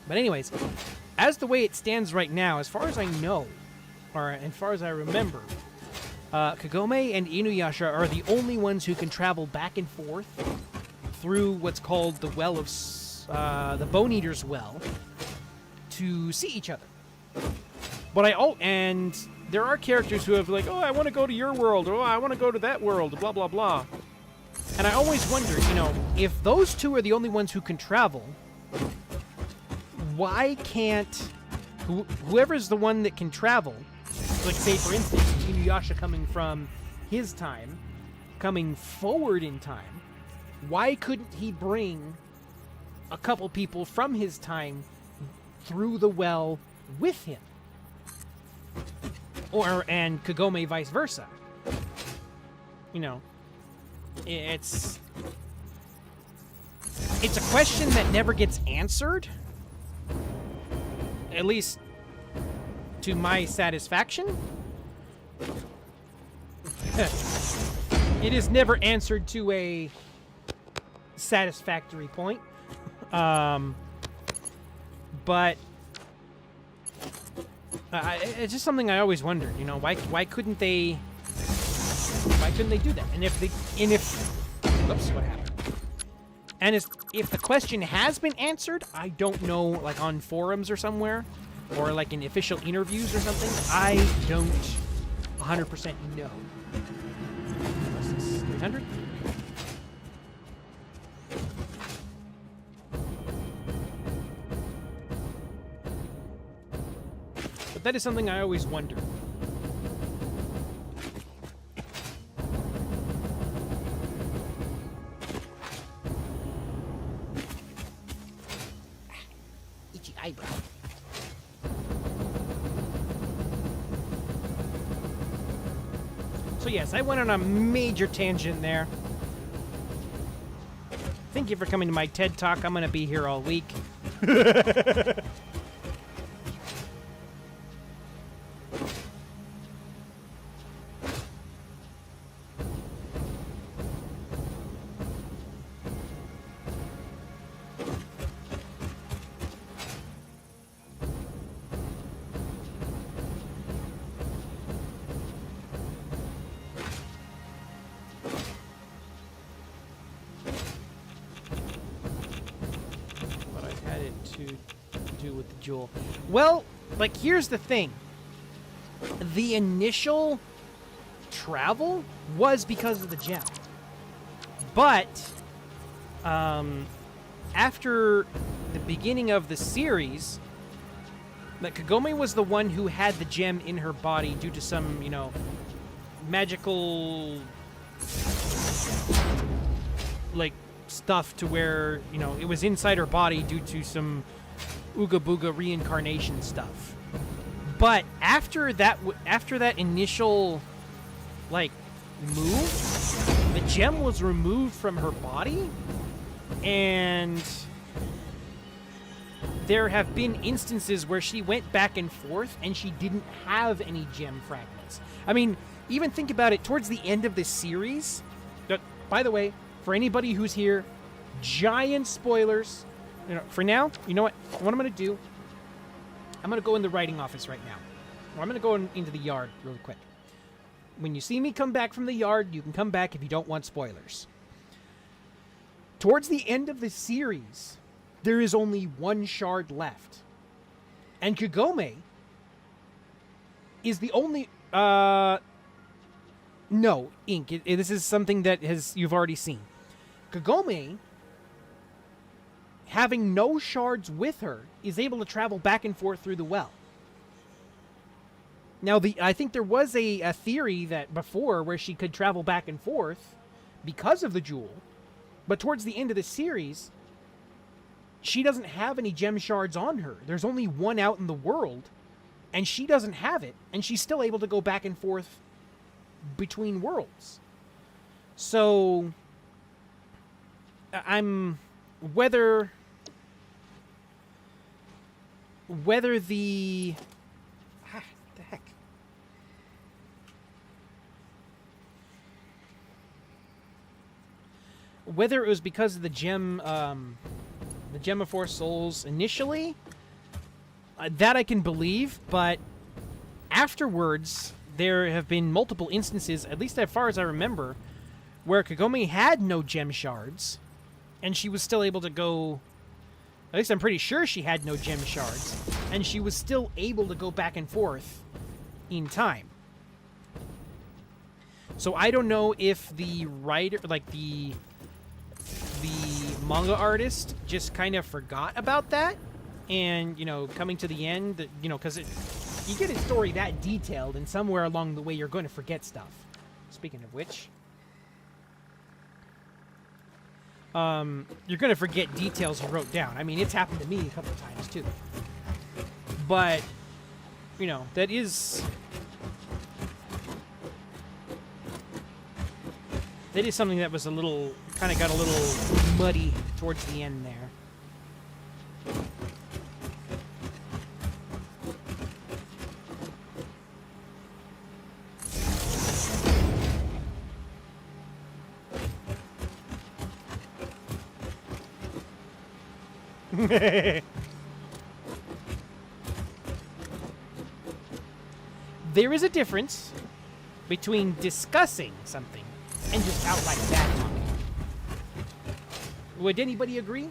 But anyways, as the way it stands right now, as far as I know, or as far as I remember, Kagome and Inuyasha are the only ones who can travel back and forth through what's called the Well of the Bone Eater's Well to see each other. And there are characters who have like, I want to go to your world, or I want to go to that world, blah blah blah. And I always wonder, if those two are the only ones who can travel, why can't whoever's the one that can travel? Like, say, for instance, Inuyasha coming from his time, coming forward in time, why couldn't he bring a couple people from his time through the well with him? And Kagome vice versa. it's a question that never gets answered. At least to my satisfaction. It is never answered to a satisfactory point. But it's just something I always wondered, you know, why couldn't they do that? And if oops, what happened? And if the question has been answered, I don't know, like on forums or somewhere, or like in official interviews or something, I don't 100% know. What's this? 300? But that is something I always wonder. Itchy eyebrow. So yes, I went on a major tangent there. Thank you for coming to my TED Talk. I'm going to be here all week. Jewel. Well, like, here's the thing. The initial travel was because of the gem. But, after the beginning of the series, that Kagome was the one who had the gem in her body due to some, you know, magical, like, stuff to where, you know, it was inside her body due to some Ooga Booga reincarnation stuff. But after that initial, like, move, the gem was removed from her body, and there have been instances where she went back and forth and she didn't have any gem fragments. I mean, even think about it, towards the end of this series, by the way, for anybody who's here, giant spoilers. You know, for now, you know what I'm going to do? I'm going to go in the writing office right now. Or I'm going to go into the yard really quick. When you see me come back from the yard, you can come back if you don't want spoilers. Towards the end of the series, there is only one shard left. And Kagome is the only... No, Ink. This is something that you've already seen. Kagome, having no shards with her, is able to travel back and forth through the well. Now, I think there was a theory that before where she could travel back and forth because of the jewel, but towards the end of the series, she doesn't have any gem shards on her. There's only one out in the world, and she doesn't have it, and she's still able to go back and forth between worlds. So, whether the... what the heck? Whether it was because of the gem of Four Souls initially, that I can believe, but afterwards, there have been multiple instances, at least as far as I remember, where Kagome had no gem shards, and she was still able to go... At least I'm pretty sure she had no gem shards, and she was still able to go back and forth in time. So I don't know if the writer, like the manga artist, just kind of forgot about that, and, you know, coming to the end, you know, because you get a story that detailed, and somewhere along the way you're going to forget stuff. Speaking of which... you're going to forget details you wrote down. I mean, it's happened to me a couple of times, too. But, you know, that is something that was a little, kind of got a little muddy towards the end there. There is a difference between discussing something and just outright bad talking. Would anybody agree?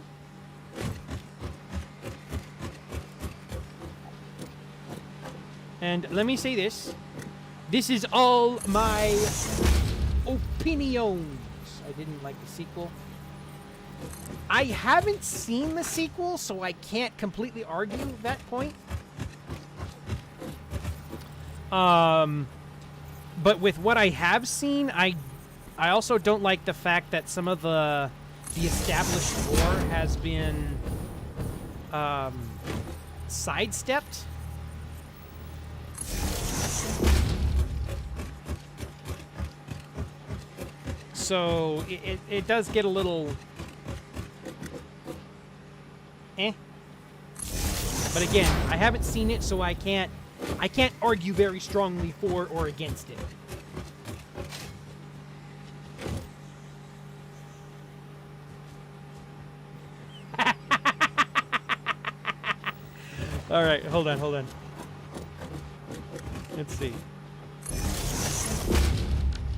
And let me say this. This is all my opinions. I didn't like the sequel. I haven't seen the sequel, so I can't completely argue that point. But with what I have seen, I also don't like the fact that some of the established lore has been sidestepped. So it does get a little But again, I haven't seen it, so I can't argue very strongly for or against it. All right, hold on. Let's see.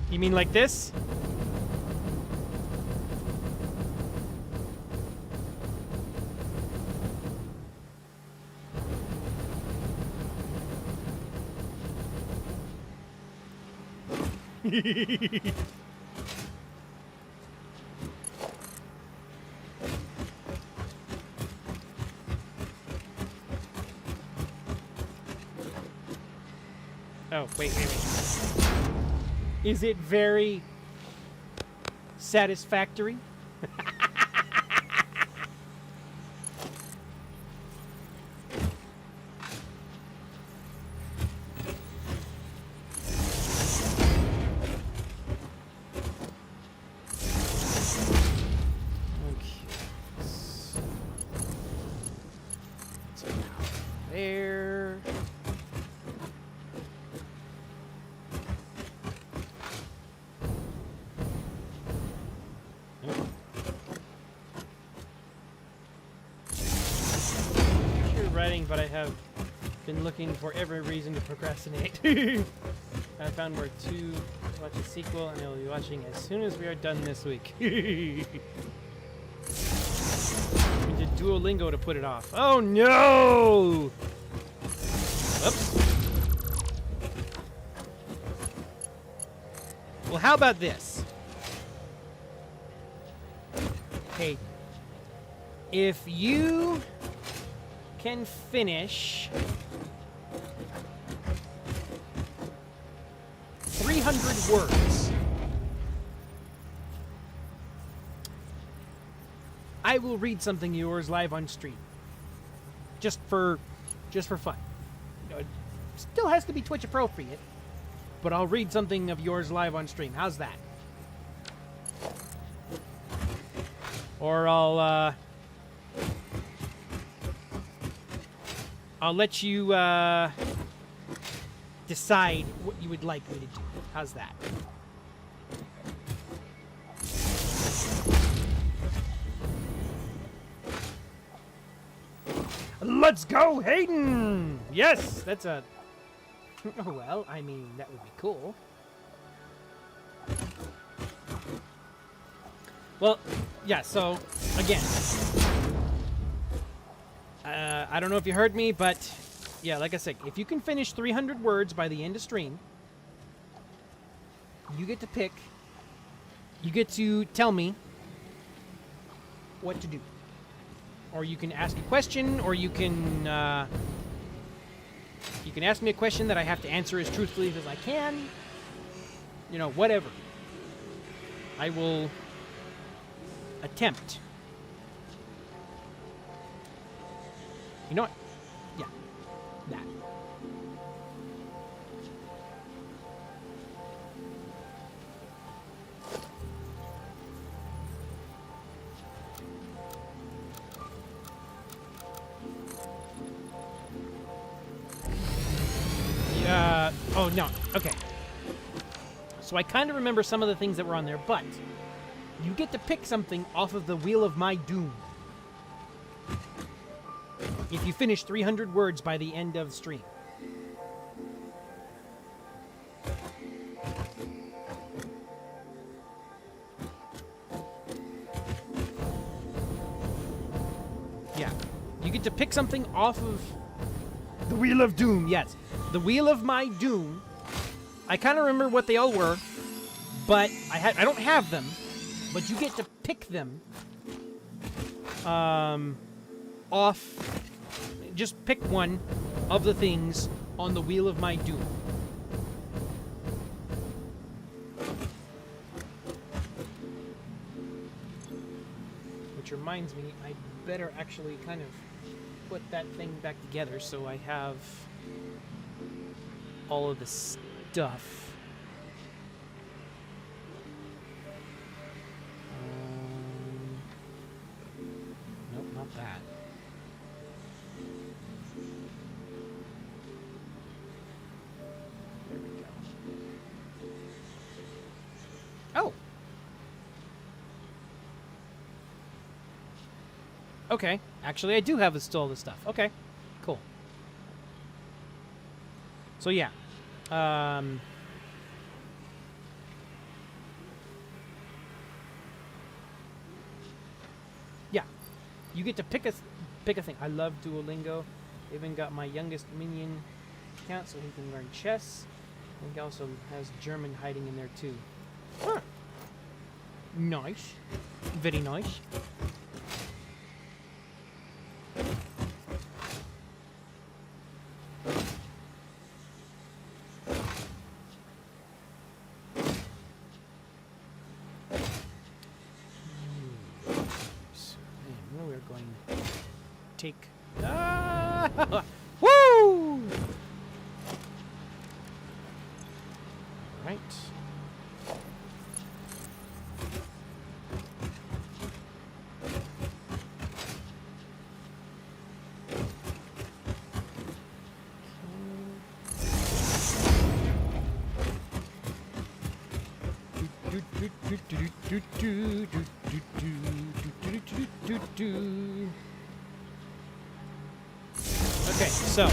You mean like this? Oh, wait. Is it very satisfactory? There. You're writing, but I have been looking for every reason to procrastinate. I found where to watch a sequel, and I will be watching as soon as we are done this week. We did Duolingo to put it off. Oh no! Oops. Well, how about this? Hey, if you can finish 300 words, I will read something of yours live on stream. Just for fun. It still has to be Twitch appropriate, but I'll read something of yours live on stream. How's that? Or I'll let you decide what you would like me to do. How's that? Let's go, Hayden! Yes, that's a... Oh, well, I mean, that would be cool. Well, yeah, so, again. I don't know if you heard me, but, yeah, like I said, if you can finish 300 words by the end of stream, you get to pick, you get to tell me what to do. Or you can ask a question, or you can ask me a question that I have to answer as truthfully as I can. You know, whatever. I will attempt. You know what? Yeah. That. Oh, no. Okay. So I kind of remember some of the things that were on there, but you get to pick something off of the Wheel of My Doom. If you finish 300 words by the end of stream. Yeah. You get to pick something off of the Wheel of Doom, yes. The Wheel of My Doom. I kind of remember what they all were, but I don't have them. But you get to pick them off. Just pick one of the things on the Wheel of My Doom. Which reminds me, I better actually kind of put that thing back together so I have all of the stuff. Nope, not that. There we go. Oh! Okay. Actually, I do have all this stuff. Okay. Cool. So, yeah. Yeah. You get to pick a thing. I love Duolingo. Even got my youngest minion account so he can learn chess. And he also has German hiding in there, too. Huh. Nice. Very nice. Take. Woo! Right. Okay, so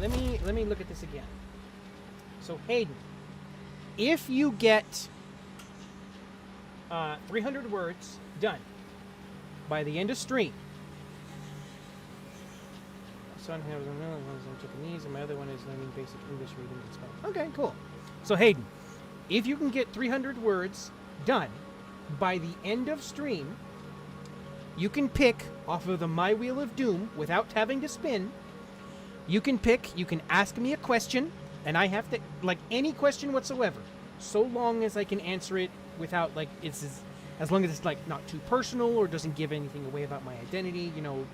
let me look at this again. So Hayden, if you get 300 words done by the end of stream, son has another one is on Japanese, and my other one is learning basic English reading and spelling. Okay, cool. So Hayden, if you can get 300 words done by the end of stream, you can pick off of the My Wheel of Doom without having to spin. You can ask me a question, and I have to, like, any question whatsoever, so long as I can answer it without, like, as long as it's, like, not too personal or doesn't give anything away about my identity, you know,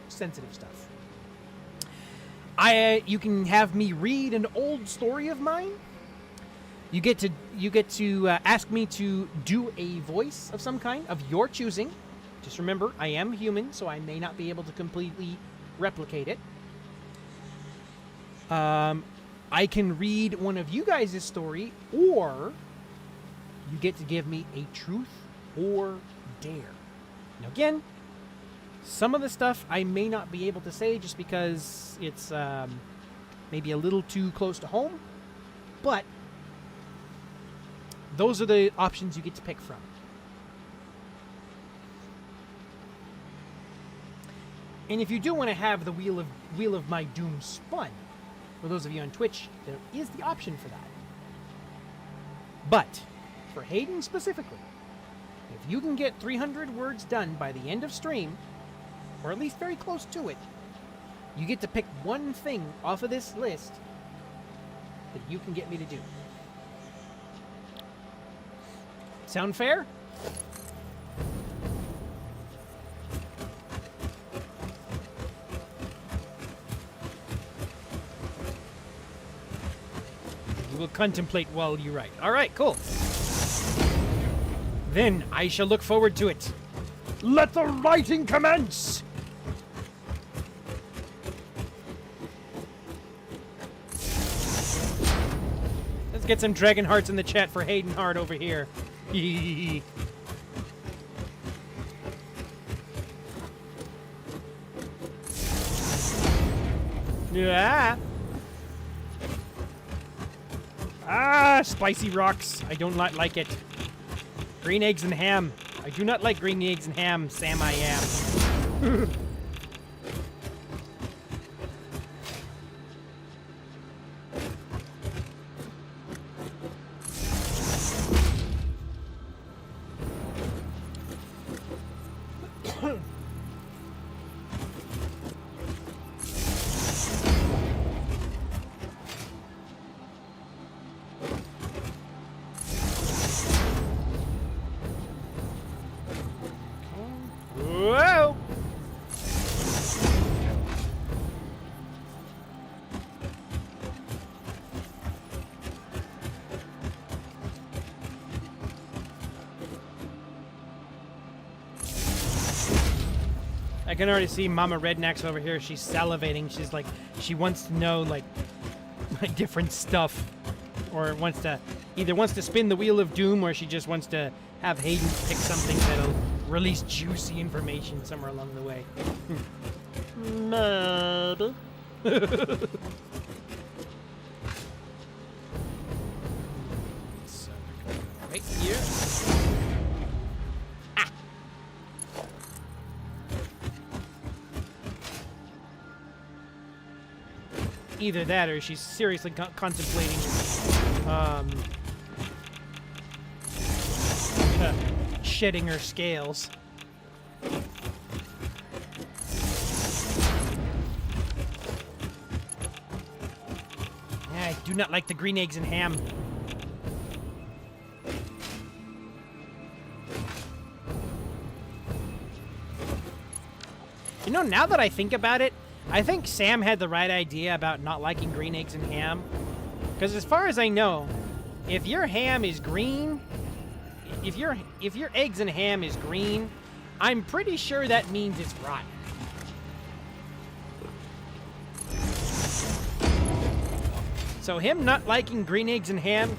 sensitive stuff. You can have me read an old story of mine. You get to ask me to do a voice of some kind of your choosing. Just remember, I am human, so I may not be able to completely replicate it. I can read one of you guys' story, or you get to give me a truth or dare. Now again, some of the stuff I may not be able to say just because it's maybe a little too close to home, but those are the options you get to pick from. And if you do want to have the Wheel of My Doom spun, for those of you on Twitch, there is the option for that. But for Hayden specifically, if you can get 300 words done by the end of stream, or at least very close to it, you get to pick one thing off of this list that you can get me to do. Sound fair? We'll contemplate while you write. All right, cool. Then I shall look forward to it. Let the writing commence! get some dragon hearts in the chat for Hayden Hart over here. Yeah. Ah, spicy rocks. I don't like it. Green eggs and ham. I do not like green eggs and ham, Sam I am. Whoa! I can already see Mama Rednecks over here. She's salivating. She's like, she wants to know like different stuff, or either wants to spin the wheel of doom, or she just wants to have Hayden pick something that'll release juicy information somewhere along the way. Maybe. So, right here. Ah. Either that, or she's seriously contemplating shedding her scales. Yeah, I do not like the green eggs and ham. You know, now that I think about it, I think Sam had the right idea about not liking green eggs and ham. Because as far as I know, if your ham is green, if your eggs and ham is green, I'm pretty sure that means it's rotten. So him not liking green eggs and ham,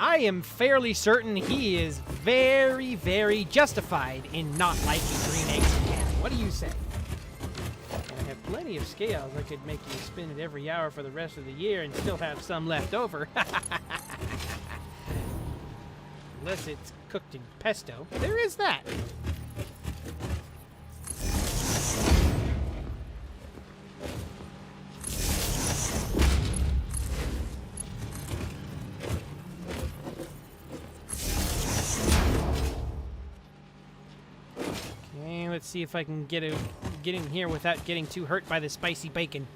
I am fairly certain he is very, very justified in not liking green eggs and ham. What do you say? I have plenty of scales. I could make you spin it every hour for the rest of the year and still have some left over. Unless it's cooked in pesto. There is that. Okay, let's see if I can get in here without getting too hurt by the spicy bacon.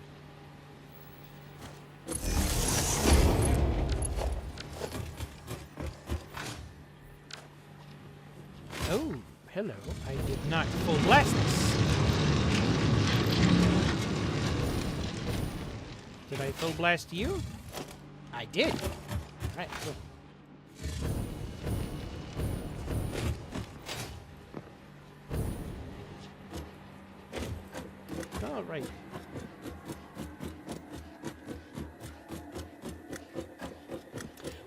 Oh, hello. I did not full blast this. Did I full blast you? I did. All right, cool. All right.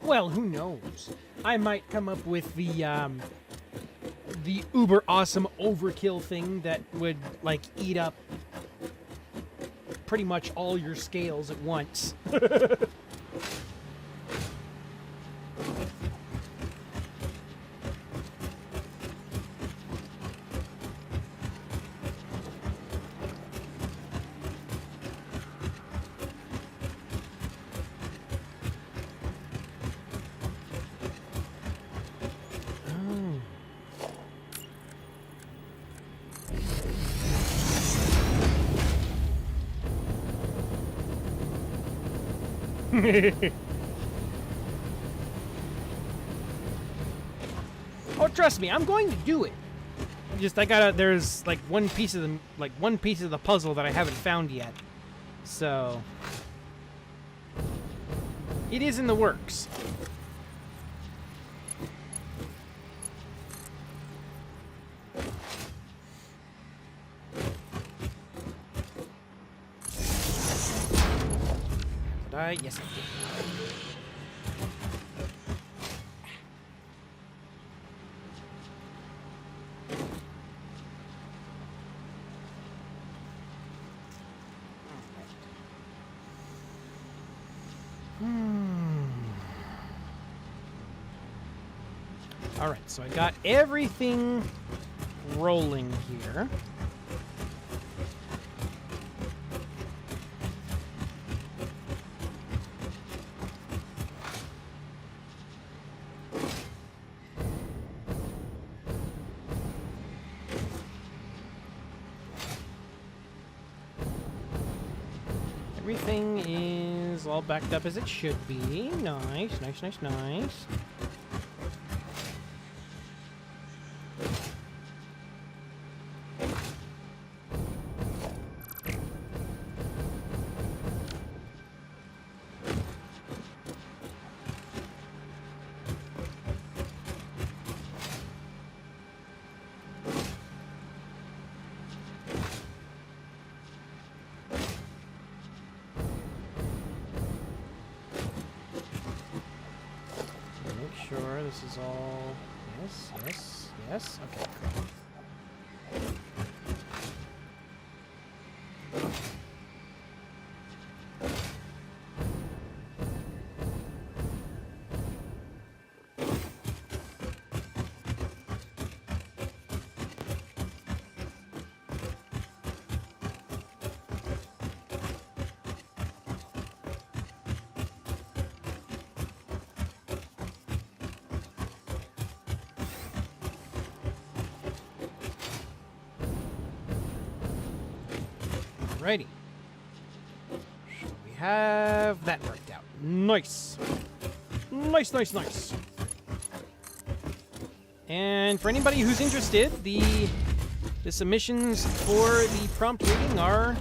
Well, who knows? I might come up with the uber awesome overkill thing that would like eat up pretty much all your scales at once. Oh, trust me, I'm going to do it. Just there's like one piece of the puzzle that I haven't found yet. So it is in the works. Did I? Yes, I did. All right, so I got everything rolling here. Everything is all backed up as it should be. Nice, nice, nice, nice. Sure, this is all... Yes, yes, yes. Okay, cool. Alrighty. So we have that worked out. Nice. Nice, nice, nice. And for anybody who's interested, the submissions for the prompt reading are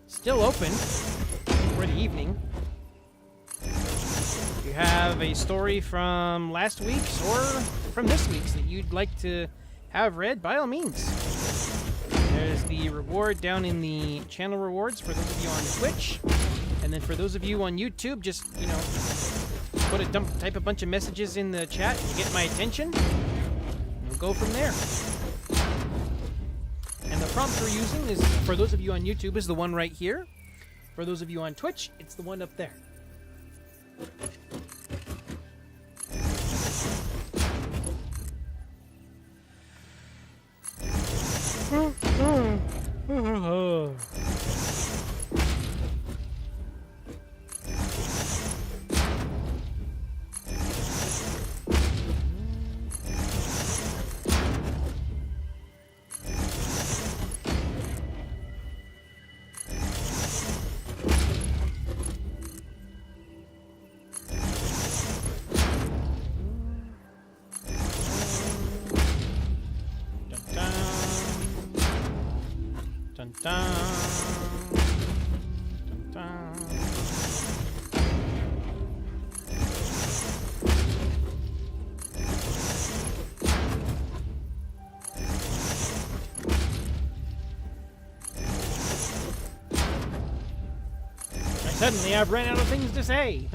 still open for the evening. If you have a story from last week's or from this week's that you'd like to have read, by all means. There's the reward down in the channel rewards for those of you on Twitch. And then for those of you on YouTube, just, you know, type a bunch of messages in the chat to get my attention. And we'll go from there. And the prompt we're using is, for those of you on YouTube, is the one right here. For those of you on Twitch, it's the one up there. Dun dun. Dun dun. Suddenly I've ran out of things to say.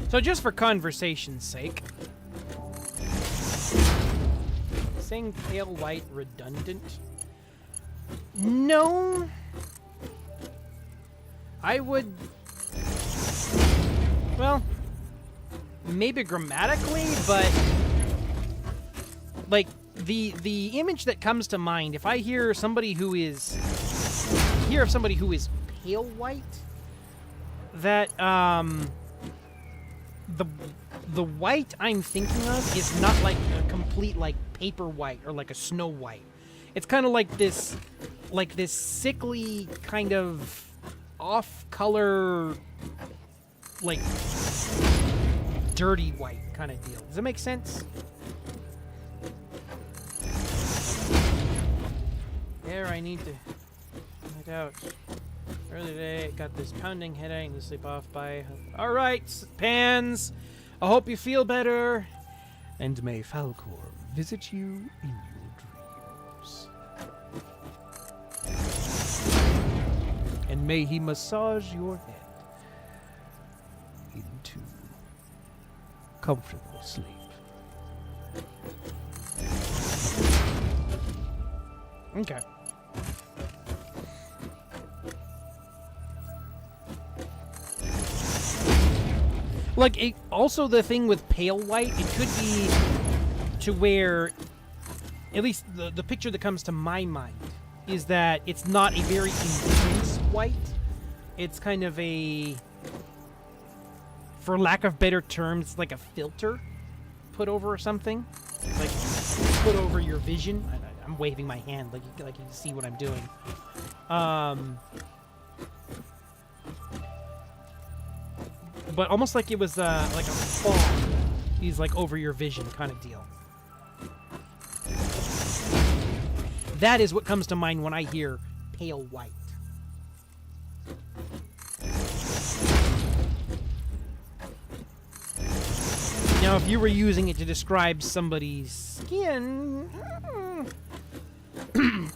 So just for conversation's sake, saying pale white redundant? No. I would, well, maybe grammatically, but like the image that comes to mind, if I hear somebody who is pale white, that the white I'm thinking of is not like a complete like paper white or like a Snow White. It's kind of like this sickly kind of off color, like dirty white kind of deal. Does that make sense? there. I need to head out. Early today, got this pounding headache. I need to sleep off by. Alright, Pans. I hope you feel better. And may Falcor visit you in your dreams. And may he massage your head into comfortable sleep. Okay. Like, also the thing with pale white, it could be to where, at least the picture that comes to my mind, is that it's not a very intense white. It's kind of a, for lack of better terms, like a filter put over something. Like, put over your vision. I'm waving my hand like you can see what I'm doing. But almost like it was like a fog. He's like over your vision kind of deal. That is what comes to mind when I hear pale white. Now, if you were using it to describe somebody's skin,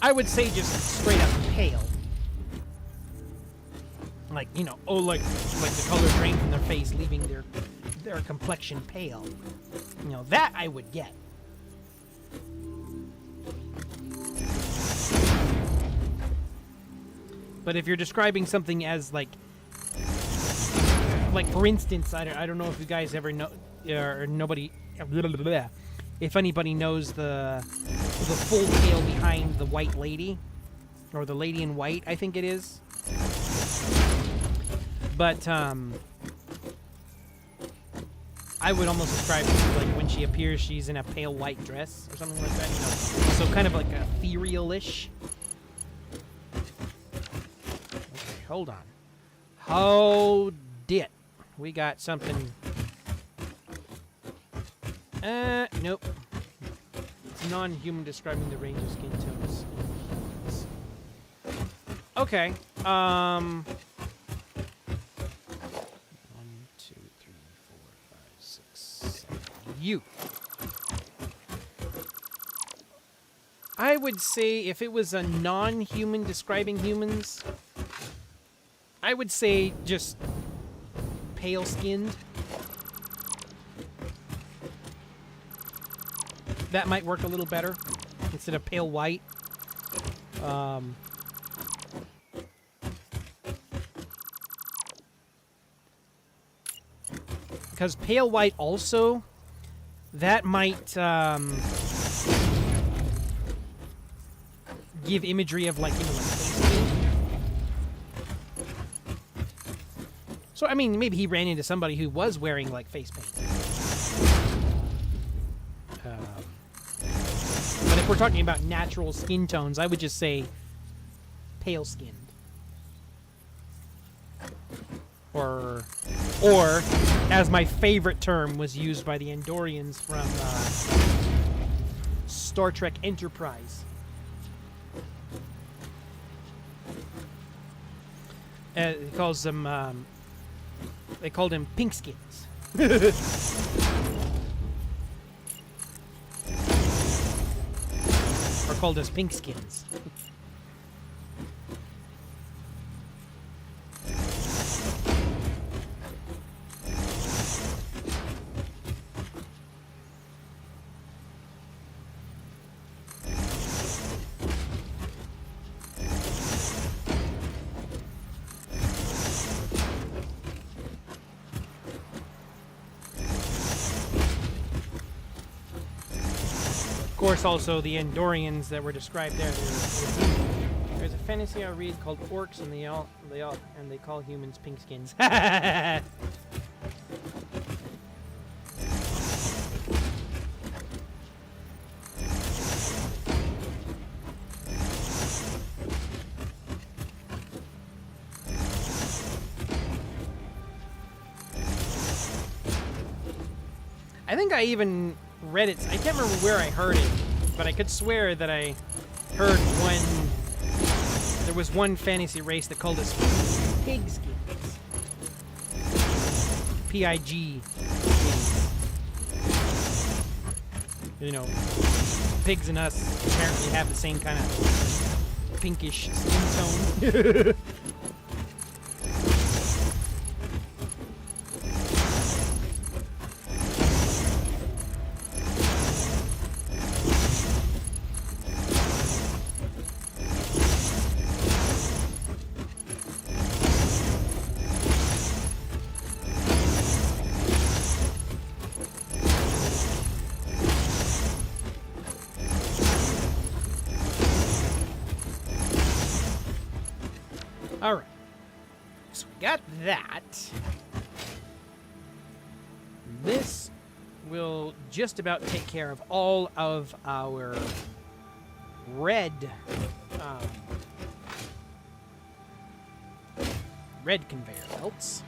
I would say just straight up pale. Like, you know, like the color drain from their face, leaving their complexion pale. You know, that I would get. But if you're describing something as like for instance, I don't know if you guys ever know, or nobody, if anybody knows the full tale behind the White Lady, or the Lady in White, I think it is. But I would almost describe it like when she appears, she's in a pale white dress or something like that. You know, so kind of like ethereal-ish. Okay, hold on. Hold it. We got something. Nope. It's non-human describing the range of skin tones. Okay. 1, 2, 3, 4, 5, 6, 7. You. I would say if it was a non-human describing humans, I would say just pale-skinned. That might work a little better instead of pale white. Because pale white also, that might give imagery of like, you know, like face paint. So, I mean, maybe he ran into somebody who was wearing like face paint. But if we're talking about natural skin tones, I would just say pale-skinned. Or, as my favorite term was used by the Andorians from Star Trek Enterprise. He calls them, they called him pinkskins. Or called us pinkskins. Of course, also the Andorians that were described there. There's a fantasy I read called Orcs, and they call humans pinkskins. I think I even read it. I can't remember where I heard it, but I could swear that I heard one There was one fantasy race that called us Pigskins. P-I-G. You know, pigs and us apparently have the same kind of pinkish skin tone. All right, so we got that. This will just about take care of all of our red, red conveyor belts.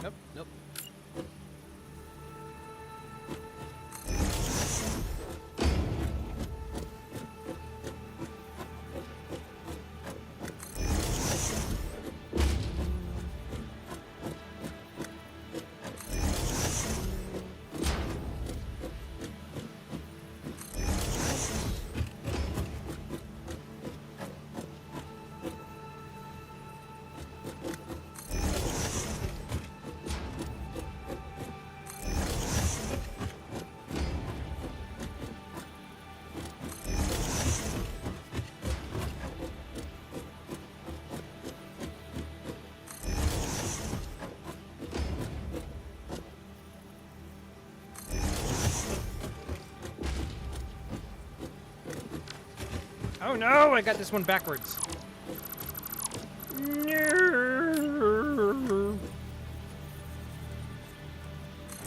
Nope, nope. Oh no, I got this one backwards. No.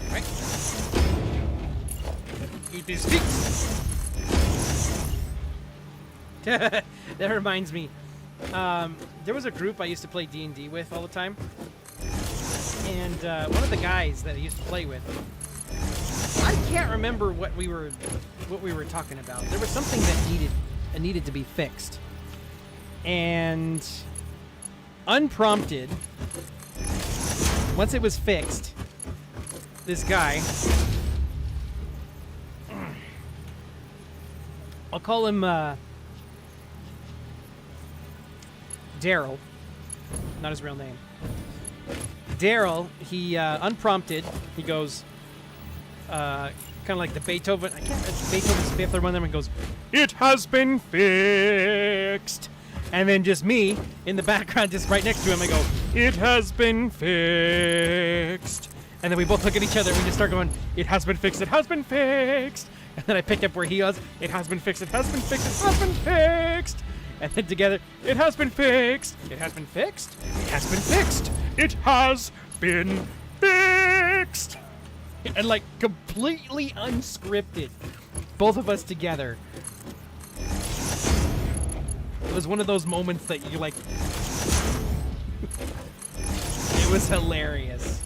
Right. Eat these sticks. That reminds me. There was a group I used to play D&D with all the time. And one of the guys that I used to play with, I can't remember what we were talking about. There was something that needed to be fixed. And unprompted, once it was fixed, this guy, I'll call him Daryl, not his real name. Daryl, he unprompted, he goes, kind of like the Beethoven, it's Beethoven's Fifth or one of them, and goes, "It has been fixed." And then just me in the background, just right next to him, I go, "It has been fixed." And then we both look at each other and we just start going, "It has been fixed, it has been fixed." And then I picked up where he was, "It has been fixed, it has been fixed, it has been fixed." And then together, "It has been fixed, it has been fixed, it has been fixed, it has been fixed." And like completely unscripted, both of us together. It was one of those moments that you like. It was hilarious.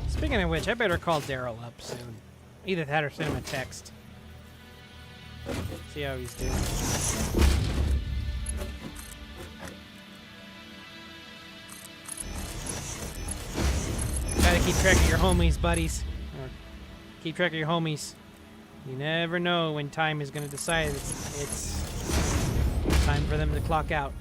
Speaking of which, I better call Daryl up soon. Either that or send him a text. See how he's doing. Gotta keep track of your homies, buddies. Or keep track of your homies. You never know when time is gonna decide it's time for them to clock out.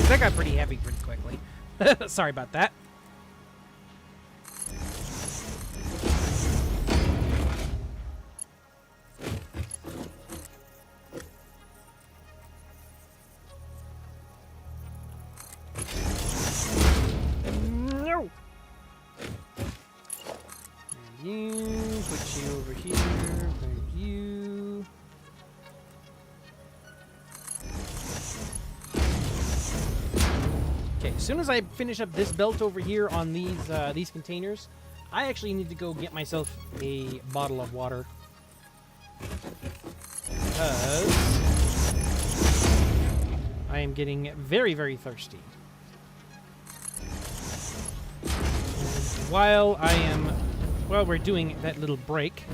That got pretty heavy pretty quickly. Sorry about that. No. And you put you over here. And you. Okay, as soon as I finish up this belt over here on these containers, I actually need to go get myself a bottle of water. Because I am getting very, very thirsty. And while we're doing that little break,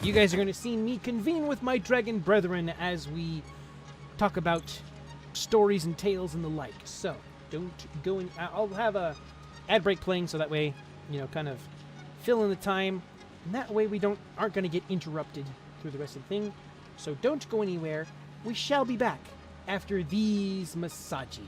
you guys are going to see me convene with my dragon brethren as we talk about stories and tales and the like. So don't go in. I'll have a ad break playing so that way, kind of fill in the time, and that way we aren't going to get interrupted through the rest of the thing. So don't go anywhere. We shall be back after these massages.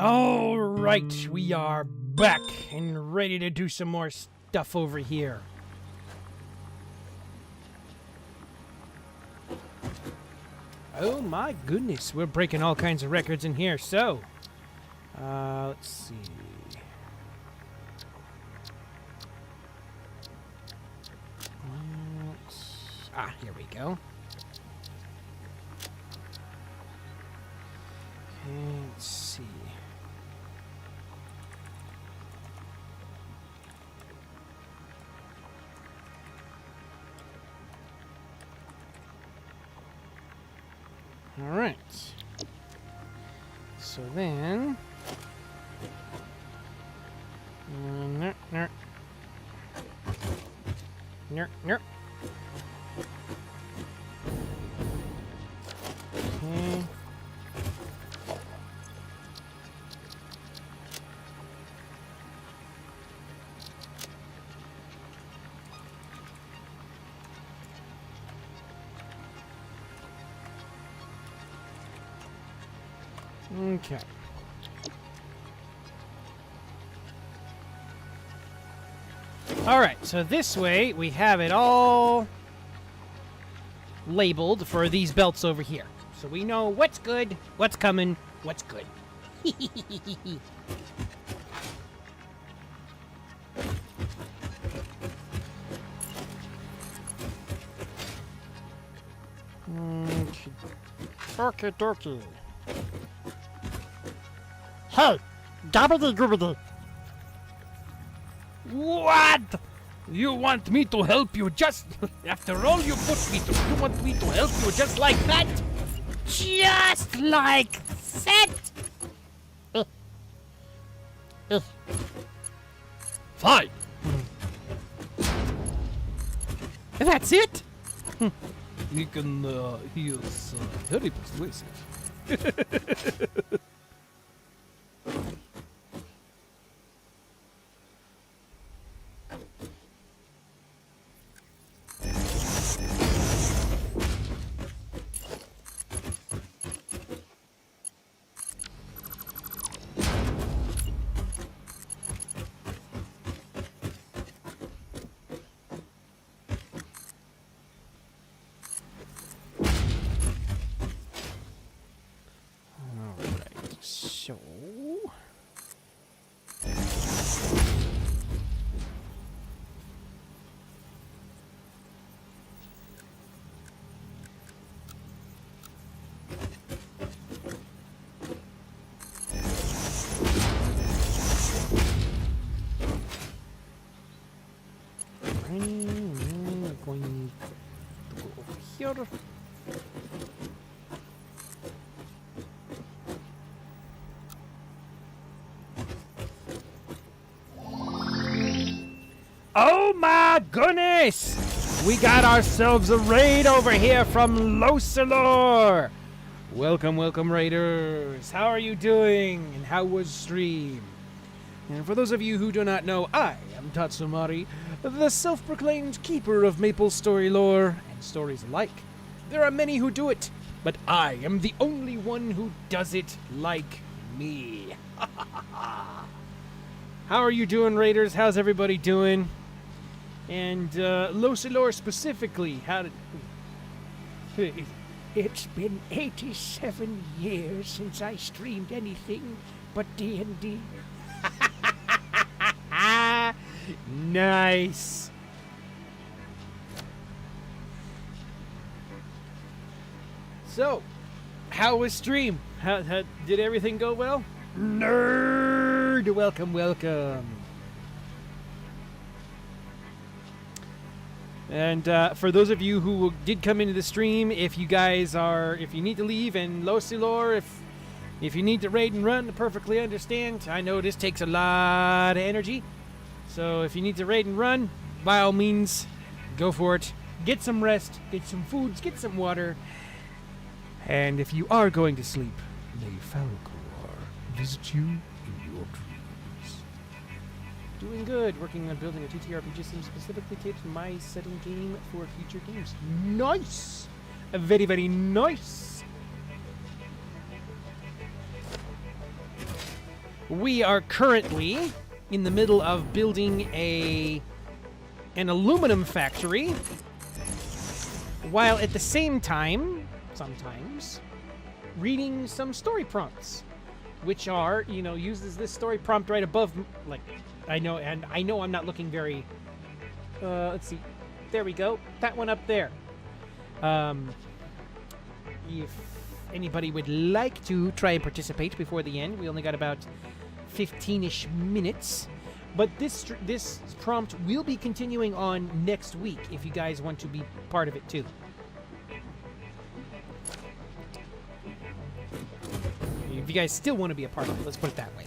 All right, we are back and ready to do some more stuff over here. Oh my goodness, we're breaking all kinds of records in here. So, let's see. Here we go. Let's see. All right. So then, nerp. Okay. Okay. All right, so this way we have it all labeled for these belts over here. So we know what's good, what's coming, what's good. Okay, dokie. Hey, Gabbity Goobity. What? You want me to help you just after all you put me through? You want me to help you just like that? Just like that. Fine. That's it? He is very persuasive. So... I'm going to go over here. Oh my goodness! We got ourselves a raid over here from Losalor! Welcome, welcome, raiders! How are you doing? And how was stream? And for those of you who do not know, I am Tatsumari, the self-proclaimed keeper of Maple Story lore and stories alike. There are many who do it, but I am the only one who does it like me. How are you doing, raiders? How's everybody doing? And Losalor specifically, how did... It's been 87 years since I streamed anything but D&D. Nice. So, how was stream? How did everything go well? Nerd! Welcome, welcome. And for those of you who did come into the stream, if you need to leave, and Losalor, if you need to raid and run, I perfectly understand. I know this takes a lot of energy. So if you need to raid and run, by all means, go for it. Get some rest, get some foods, get some water. And if you are going to sleep, may Falcor visit you in your dreams. Doing good. Working on building a TTRPG sim specifically tapes my setting game for future games. Nice! Very, very nice! We are currently in the middle of building an aluminum factory, while at the same time, sometimes, reading some story prompts, which are, uses this story prompt right above, I know I'm not looking very, let's see, there we go, that one up there. If anybody would like to try and participate before the end, we only got about 15-ish minutes, but this prompt will be continuing on next week if you guys want to be part of it too. If you guys still want to be a part of it, let's put it that way.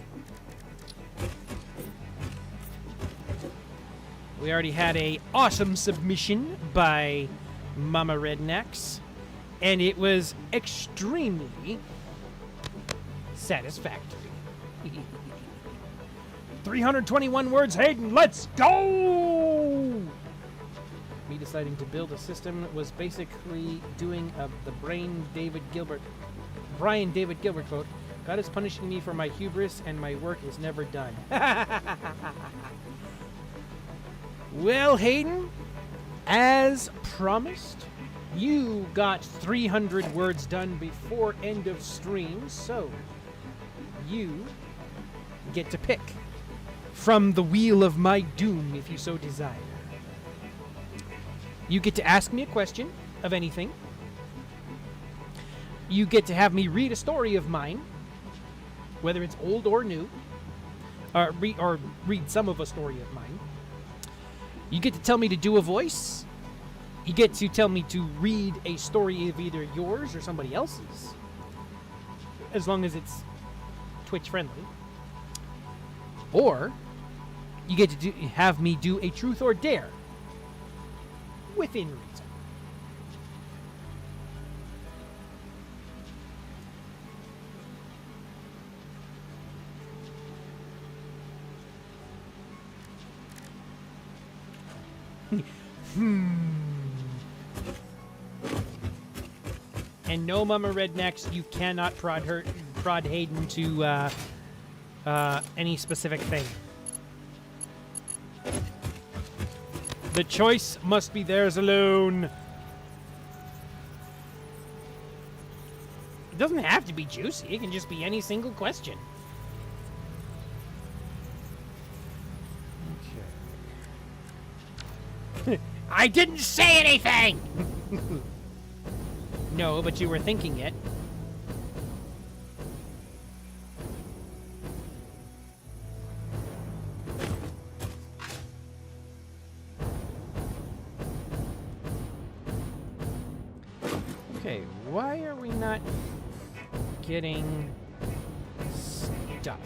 We already had a awesome submission by Mama Rednecks, and it was extremely satisfactory. 321 words, Hayden, let's go! Me deciding to build a system was basically doing the Brian David Gilbert quote. God is punishing me for my hubris and my work is never done. Well, Hayden, as promised, you got 300 words done before end of stream, so you get to pick from the wheel of my doom if you so desire. You get to ask me a question of anything. You get to have me read a story of mine, whether it's old or new, or read some of a story of mine. You get to tell me to do a voice. You get to tell me to read a story of either yours or somebody else's, as long as it's Twitch friendly. Or you get to have me do a truth or dare within reason. And no, Mama Rednecks, you cannot prod Hayden to any specific thing. The choice must be theirs alone. It doesn't have to be juicy. It can just be any single question. Okay. I didn't say anything! No, but you were thinking it. Okay, why are we not getting stuff?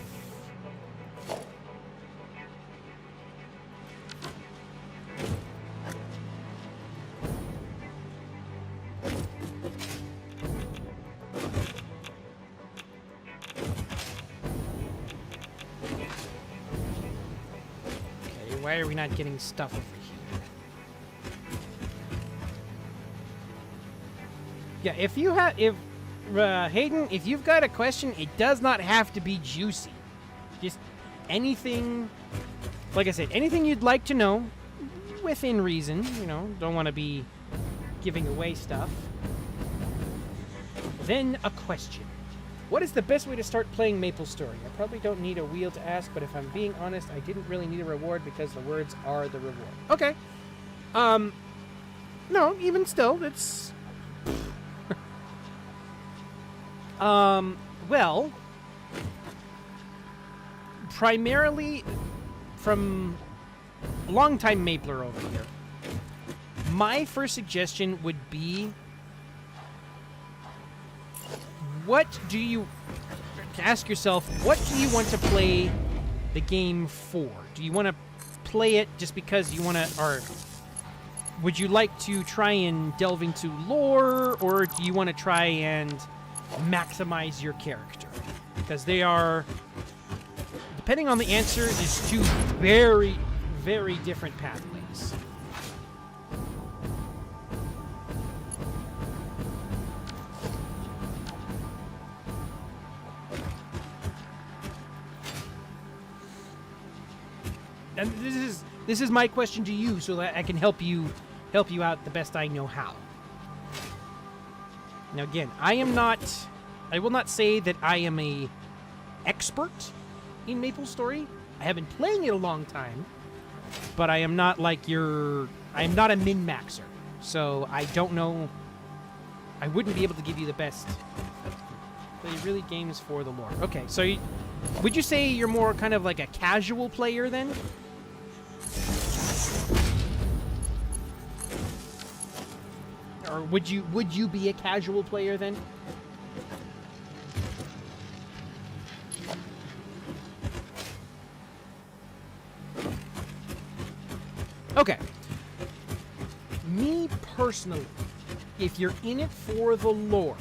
Why are we not getting stuff over here? Yeah, Hayden, if you've got a question, it does not have to be juicy. Just anything, like I said, anything you'd like to know within reason. Don't want to be giving away stuff. Then a question. What is the best way to start playing MapleStory? I probably don't need a wheel to ask, but if I'm being honest, I didn't really need a reward because the words are the reward. Okay. No, even still, it's... well... Primarily from a longtime Mapler over here, my first suggestion would be... ask yourself, what do you want to play the game for? Do you want to play it just because you want to, or would you like to try and delve into lore, or do you want to try and maximize your character? Because they are, depending on the answer, is two very, very different pathways. and this is my question to you, so that I can help you out the best I know how. Now again, I will not say that I am a expert in MapleStory. I have been playing it a long time, but I am not like I am not a min-maxer. So I don't know, I wouldn't be able to give you the best. Play really games for the lore. Okay, so would you say you're more kind of like a casual player then? Or would you be a casual player then? Okay. Me personally, if you're in it for the lore,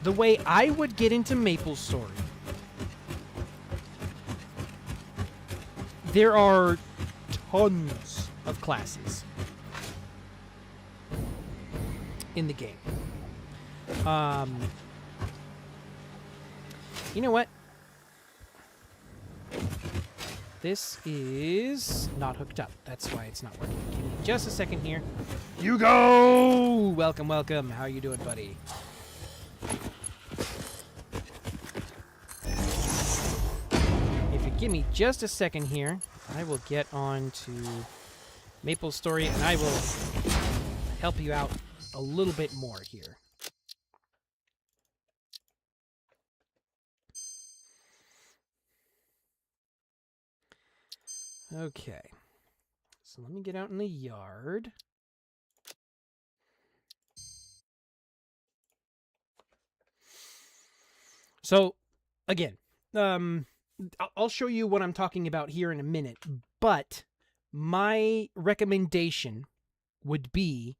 the way I would get into MapleStory, there are tons of classes in the game. You know what? This is not hooked up. That's why it's not working. Give me just a second here. You go! Welcome, welcome. How are you doing, buddy? If you give me just a second here, I will get on to MapleStory and I will help you out a little bit more here. Okay, so let me get out in the yard. So, again, I'll show you what I'm talking about here in a minute, but my recommendation would be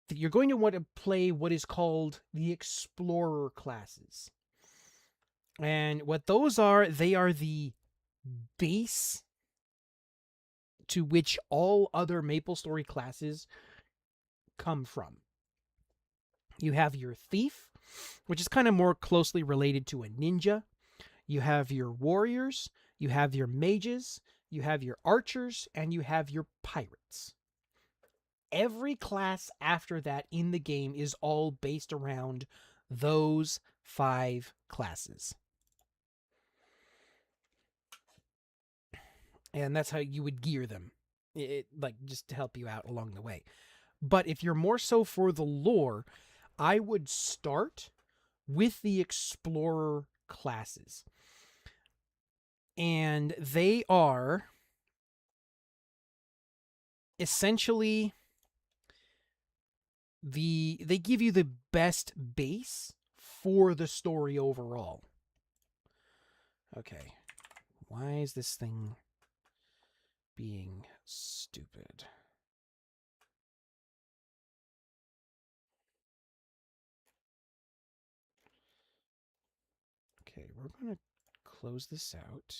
that you're going to want to play what is called the Explorer classes. And what those are, they are the base to which all other MapleStory classes come from. You have your thief, which is kind of more closely related to a ninja. You have your warriors, you have your mages, you have your archers, and you have your pirates. Every class after that in the game is all based around those 5 classes. And that's how you would gear them, like just to help you out along the way. But if you're more so for the lore, I would start with the Explorer classes. And they are essentially they give you the best base for the story overall. Okay. Why is this thing being stupid? Okay, we're going to close this out.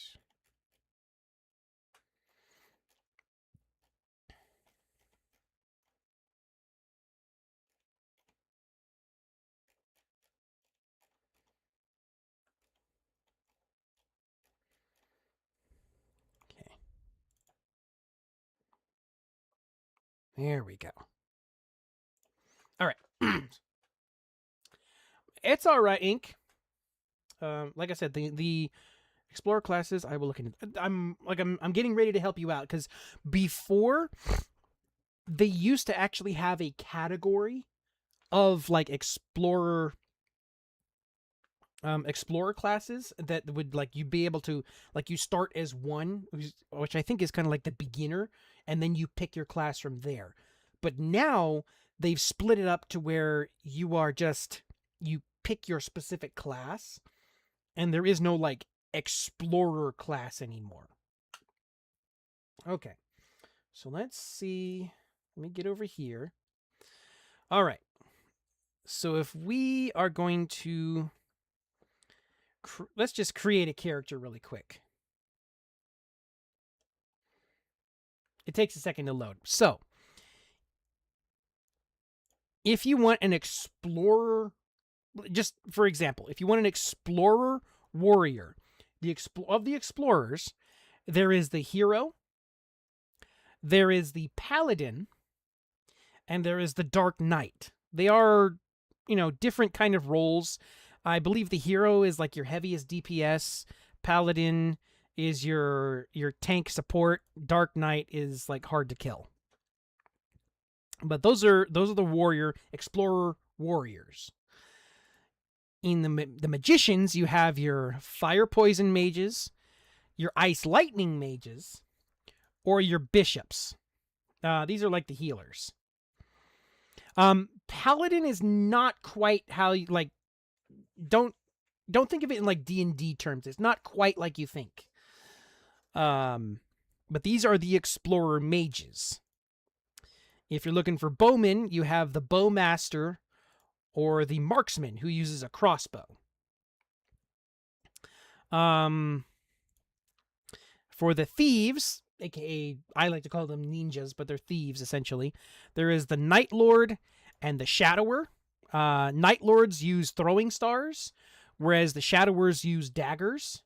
Okay. There we go. All right. It's all right, Inc. Like I said, the Explorer classes, I will look into. I'm getting ready to help you out because before they used to actually have a category of like explorer classes that would like you'd be able to like you start as one, which I think is kind of like the beginner, and then you pick your class from there. But now they've split it up to where you pick your specific class, and there is no like explorer class anymore. Okay, so let's see. Let me get over here. All right. So if we are going to let's just create a character really quick. It takes a second to load. So if you want an explorer, just for example, if you want an explorer warrior, of the explorers, there is the hero, there is the paladin, and there is the dark knight. They are, different kind of roles. I believe the hero is like your heaviest DPS, paladin is your tank support, dark knight is like hard to kill. But those are the explorer warriors. In the magicians, you have your fire poison mages, your ice lightning mages, or your bishops. These are like the healers. Paladin is not quite how you like. Don't think of it in like D&D terms. It's not quite like you think. But these are the explorer mages. If you're looking for bowmen, you have the bowmaster or the marksman who uses a crossbow. For the thieves, aka I like to call them ninjas, but they're thieves essentially, there is the Night Lord and the Shadower. Night Lords use throwing stars, whereas the Shadowers use daggers.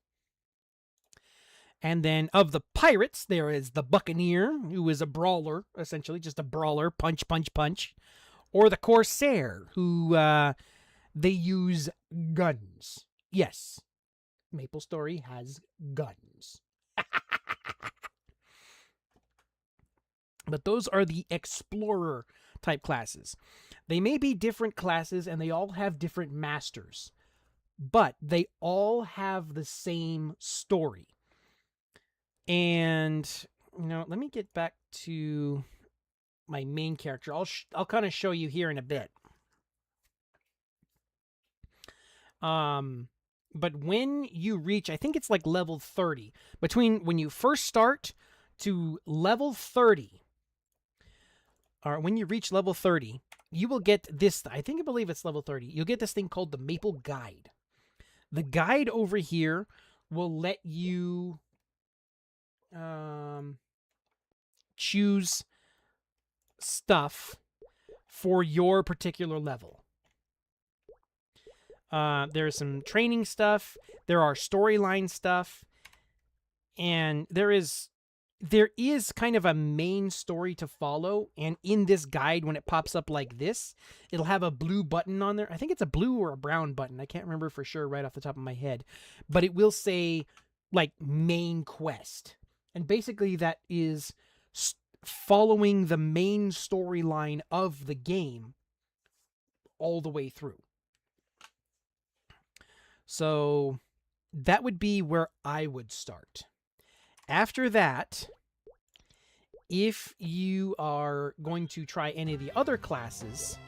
And then of the pirates, there is the Buccaneer, who is a brawler, essentially, just a brawler, punch, punch, punch. Or the Corsair, who they use guns. Yes, MapleStory has guns. But those are the explorer type classes. They may be different classes and they all have different masters, but they all have the same story. And, let me get back to my main character. I'll kind of show you here in a bit. But when you reach, I think it's like level 30, between when you first start to level 30, or when you reach level 30, you will get this, I believe it's level 30, you'll get this thing called the Maple Guide. The guide over here will let you choose stuff for your particular level. There's some training stuff, there are storyline stuff, and there is kind of a main story to follow, and in this guide, when it pops up like this, it'll have a blue button on there. I think it's a blue or a brown button. I can't remember for sure right off the top of my head, but it will say like main quest. And basically that is following the main storyline of the game all the way through. So that would be where I would start. After that, if you are going to try any of the other classes,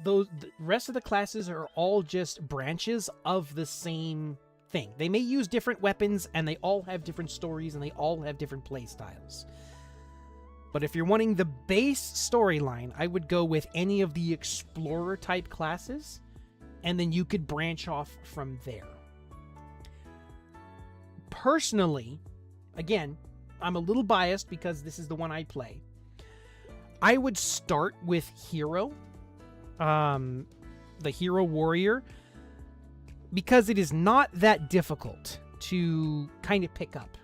the rest of the classes are all just branches of the same thing. They may use different weapons, and they all have different stories, and they all have different play styles. But if you're wanting the base storyline, I would go with any of the explorer type classes, and then you could branch off from there. Personally, again, I'm a little biased because this is the one I play. I would start with Hero, the Hero Warrior, because it is not that difficult to kind of pick up,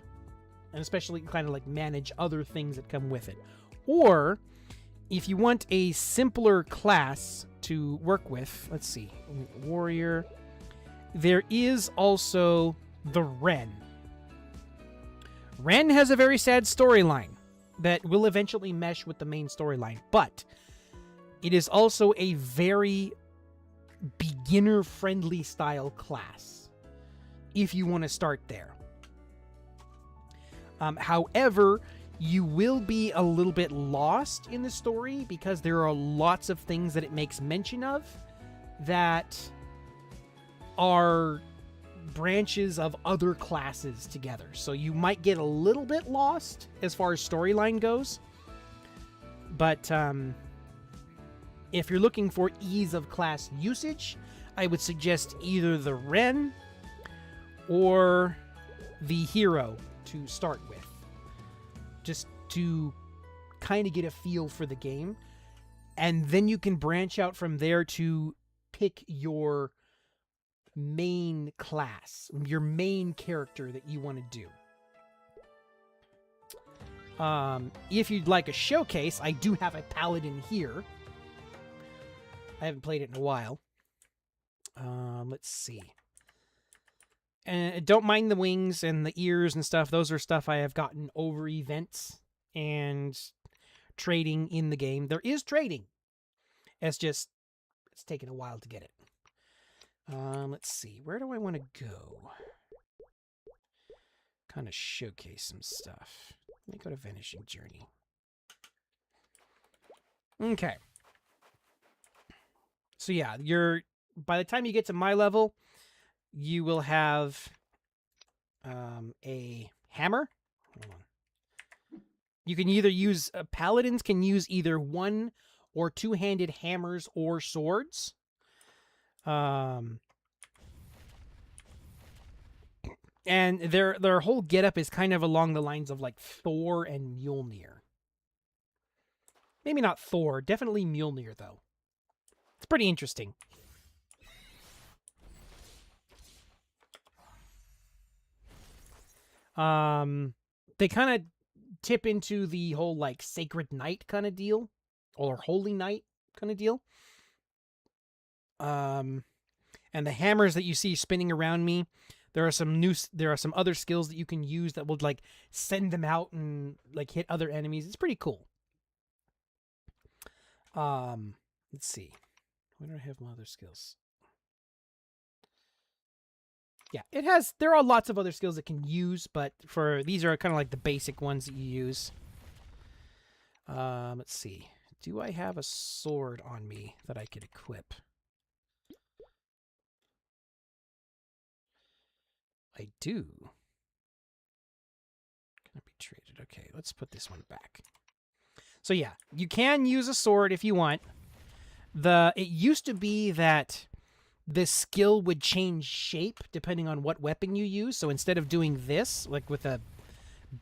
and especially kind of like manage other things that come with it. Or if you want a simpler class to work with, let's see, Warrior, there is also the Ren. Ren has a very sad storyline that will eventually mesh with the main storyline, but it is also a very beginner-friendly style class if you want to start there. However, you will be a little bit lost in the story because there are lots of things that it makes mention of that are branches of other classes together. So you might get a little bit lost as far as storyline goes. But if you're looking for ease of class usage, I would suggest either the Ren or the Hero to start with, just to kind of get a feel for the game, and then you can branch out from there to pick your main class, your main character that you want to do. If you'd like a showcase, I do have a paladin here. I haven't played it in a while. Let's see. And don't mind the wings and the ears and stuff. Those are stuff I have gotten over events and trading in the game. There is trading. It's taken a while to get it. Let's see. Where do I want to go? Kind of showcase some stuff. Let me go to Vanishing Journey. Okay. So yeah, by the time you get to my level, you will have a hammer. Hold on. You can either use paladins can use either one or two-handed hammers or swords. And their whole getup is kind of along the lines of like Thor and Mjolnir. Maybe not Thor, definitely Mjolnir though. It's pretty interesting. They kind of tip into the whole like sacred knight kind of deal, or holy knight kind of deal. And the hammers that you see spinning around me, there are some other skills that you can use that will like send them out and like hit other enemies. It's pretty cool. Let's see. Where do I have my other skills? Yeah, there are lots of other skills that can use, but these are kind of like the basic ones that you use. Let's see. Do I have a sword on me that I could equip? I do. Can it be traded? Okay, let's put this one back. So yeah, you can use a sword if you want. It used to be that the skill would change shape depending on what weapon you use. So instead of doing this, like with a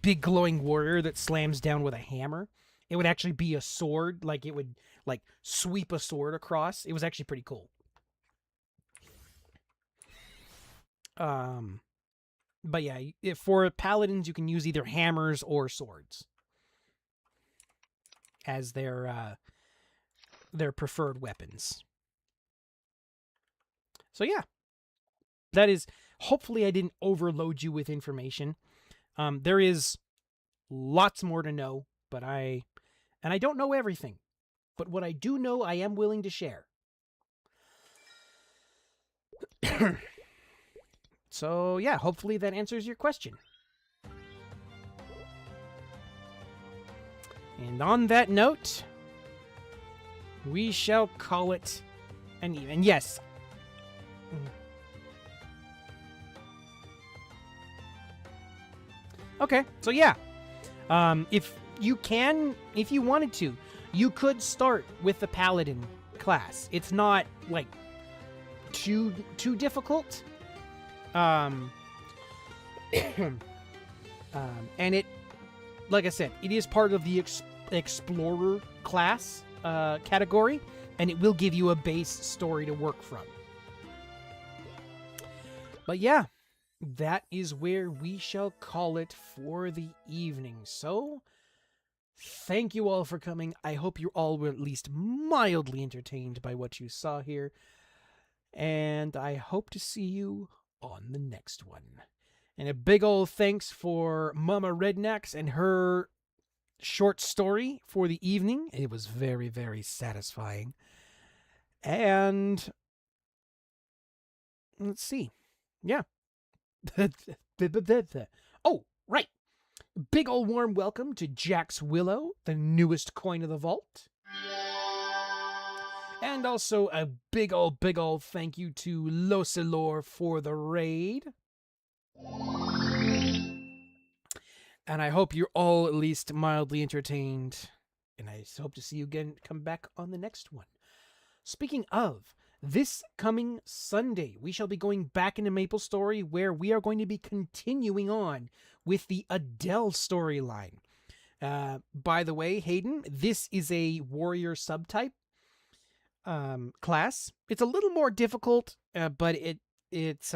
big glowing warrior that slams down with a hammer, it would actually be a sword. Like it would like sweep a sword across. It was actually pretty cool. But yeah, for paladins, you can use either hammers or swords as their preferred weapons. So yeah, that is, hopefully I didn't overload you with information. There is lots more to know, but I don't know everything. But what I do know, I am willing to share. So yeah, hopefully that answers your question. And on that note, we shall call it an even. Yes. Okay, so yeah. If you wanted to, you could start with the Paladin class. It's not like too difficult. And it, like I said, it is part of the Explorer class category, and it will give you a base story to work from. But yeah, that is where we shall call it for the evening. So, thank you all for coming. I hope you all were at least mildly entertained by what you saw here. And I hope to see you on the next one. And a big old thanks for Mama Rednax and her short story for the evening. It was very, very satisfying. And let's see. Yeah. Oh, right. Big ol' warm welcome to Jax Willow, the newest coin of the vault. And also a big ol' thank you to Losilor for the raid. And I hope you're all at least mildly entertained. And I hope to see you again, come back on the next one. Speaking of, this coming Sunday, we shall be going back into MapleStory, where we are going to be continuing on with the Adele storyline. By the way, Hayden, this is a warrior subtype class. It's a little more difficult, but it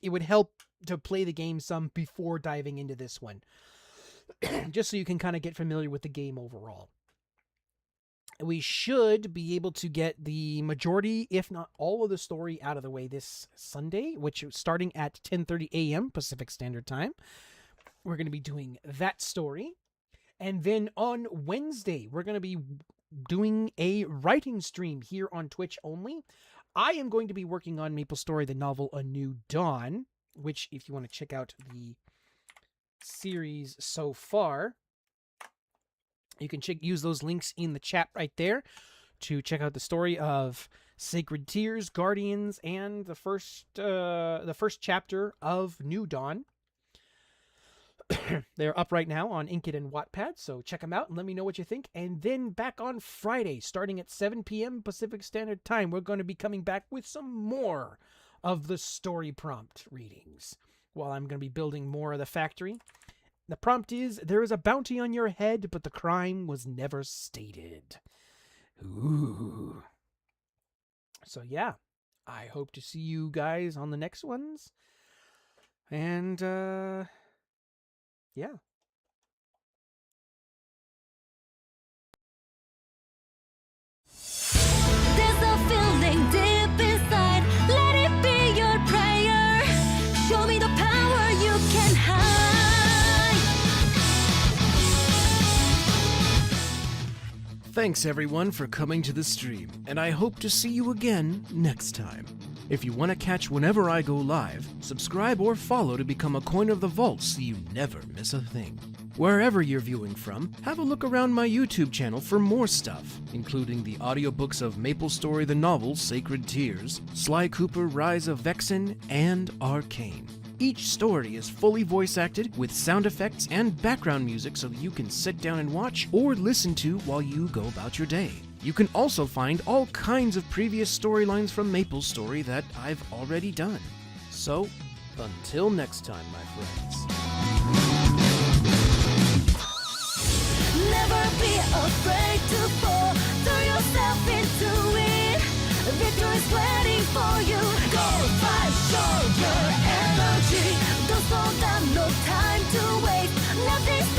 would help to play the game some before diving into this one, just so you can kind of get familiar with the game overall. We should be able to get the majority, if not all, of the story out of the way this Sunday, which is starting at 10:30 a.m. Pacific Standard Time. We're going to be doing that story. And then on Wednesday, we're going to be doing a writing stream here on Twitch only. I am going to be working on MapleStory, the novel A New Dawn, which, if you want to check out the series so far, you can use those links in the chat right there to check out the story of Sacred Tears, Guardians, and the first chapter of New Dawn. They're up right now on Inkit and Wattpad, so check them out and let me know what you think. And then back on Friday, starting at 7 p.m. Pacific Standard Time, we're going to be coming back with some more of the story prompt readings, while I'm going to be building more of the factory. The prompt is, there is a bounty on your head, but the crime was never stated. Ooh. So yeah, I hope to see you guys on the next ones. And, yeah. There's a feeling deep inside. Let it be your prayer. Show me the power you can hide. Thanks everyone for coming to the stream, and I hope to see you again next time. If you want to catch whenever I go live, subscribe or follow to become a coin of the vault so you never miss a thing. Wherever you're viewing from, have a look around my YouTube channel for more stuff, including the audiobooks of MapleStory the novel Sacred Tears, Sly Cooper Rise of Vexen, and Arcane. Each story is fully voice acted with sound effects and background music so that you can sit down and watch or listen to while you go about your day. You can also find all kinds of previous storylines from MapleStory that I've already done. So, until next time, my friends. Never be afraid to fall. Throw yourself into it. Victory's waiting for you. Go fight, show your energy. Don't slow down, no time to waste. Nothing's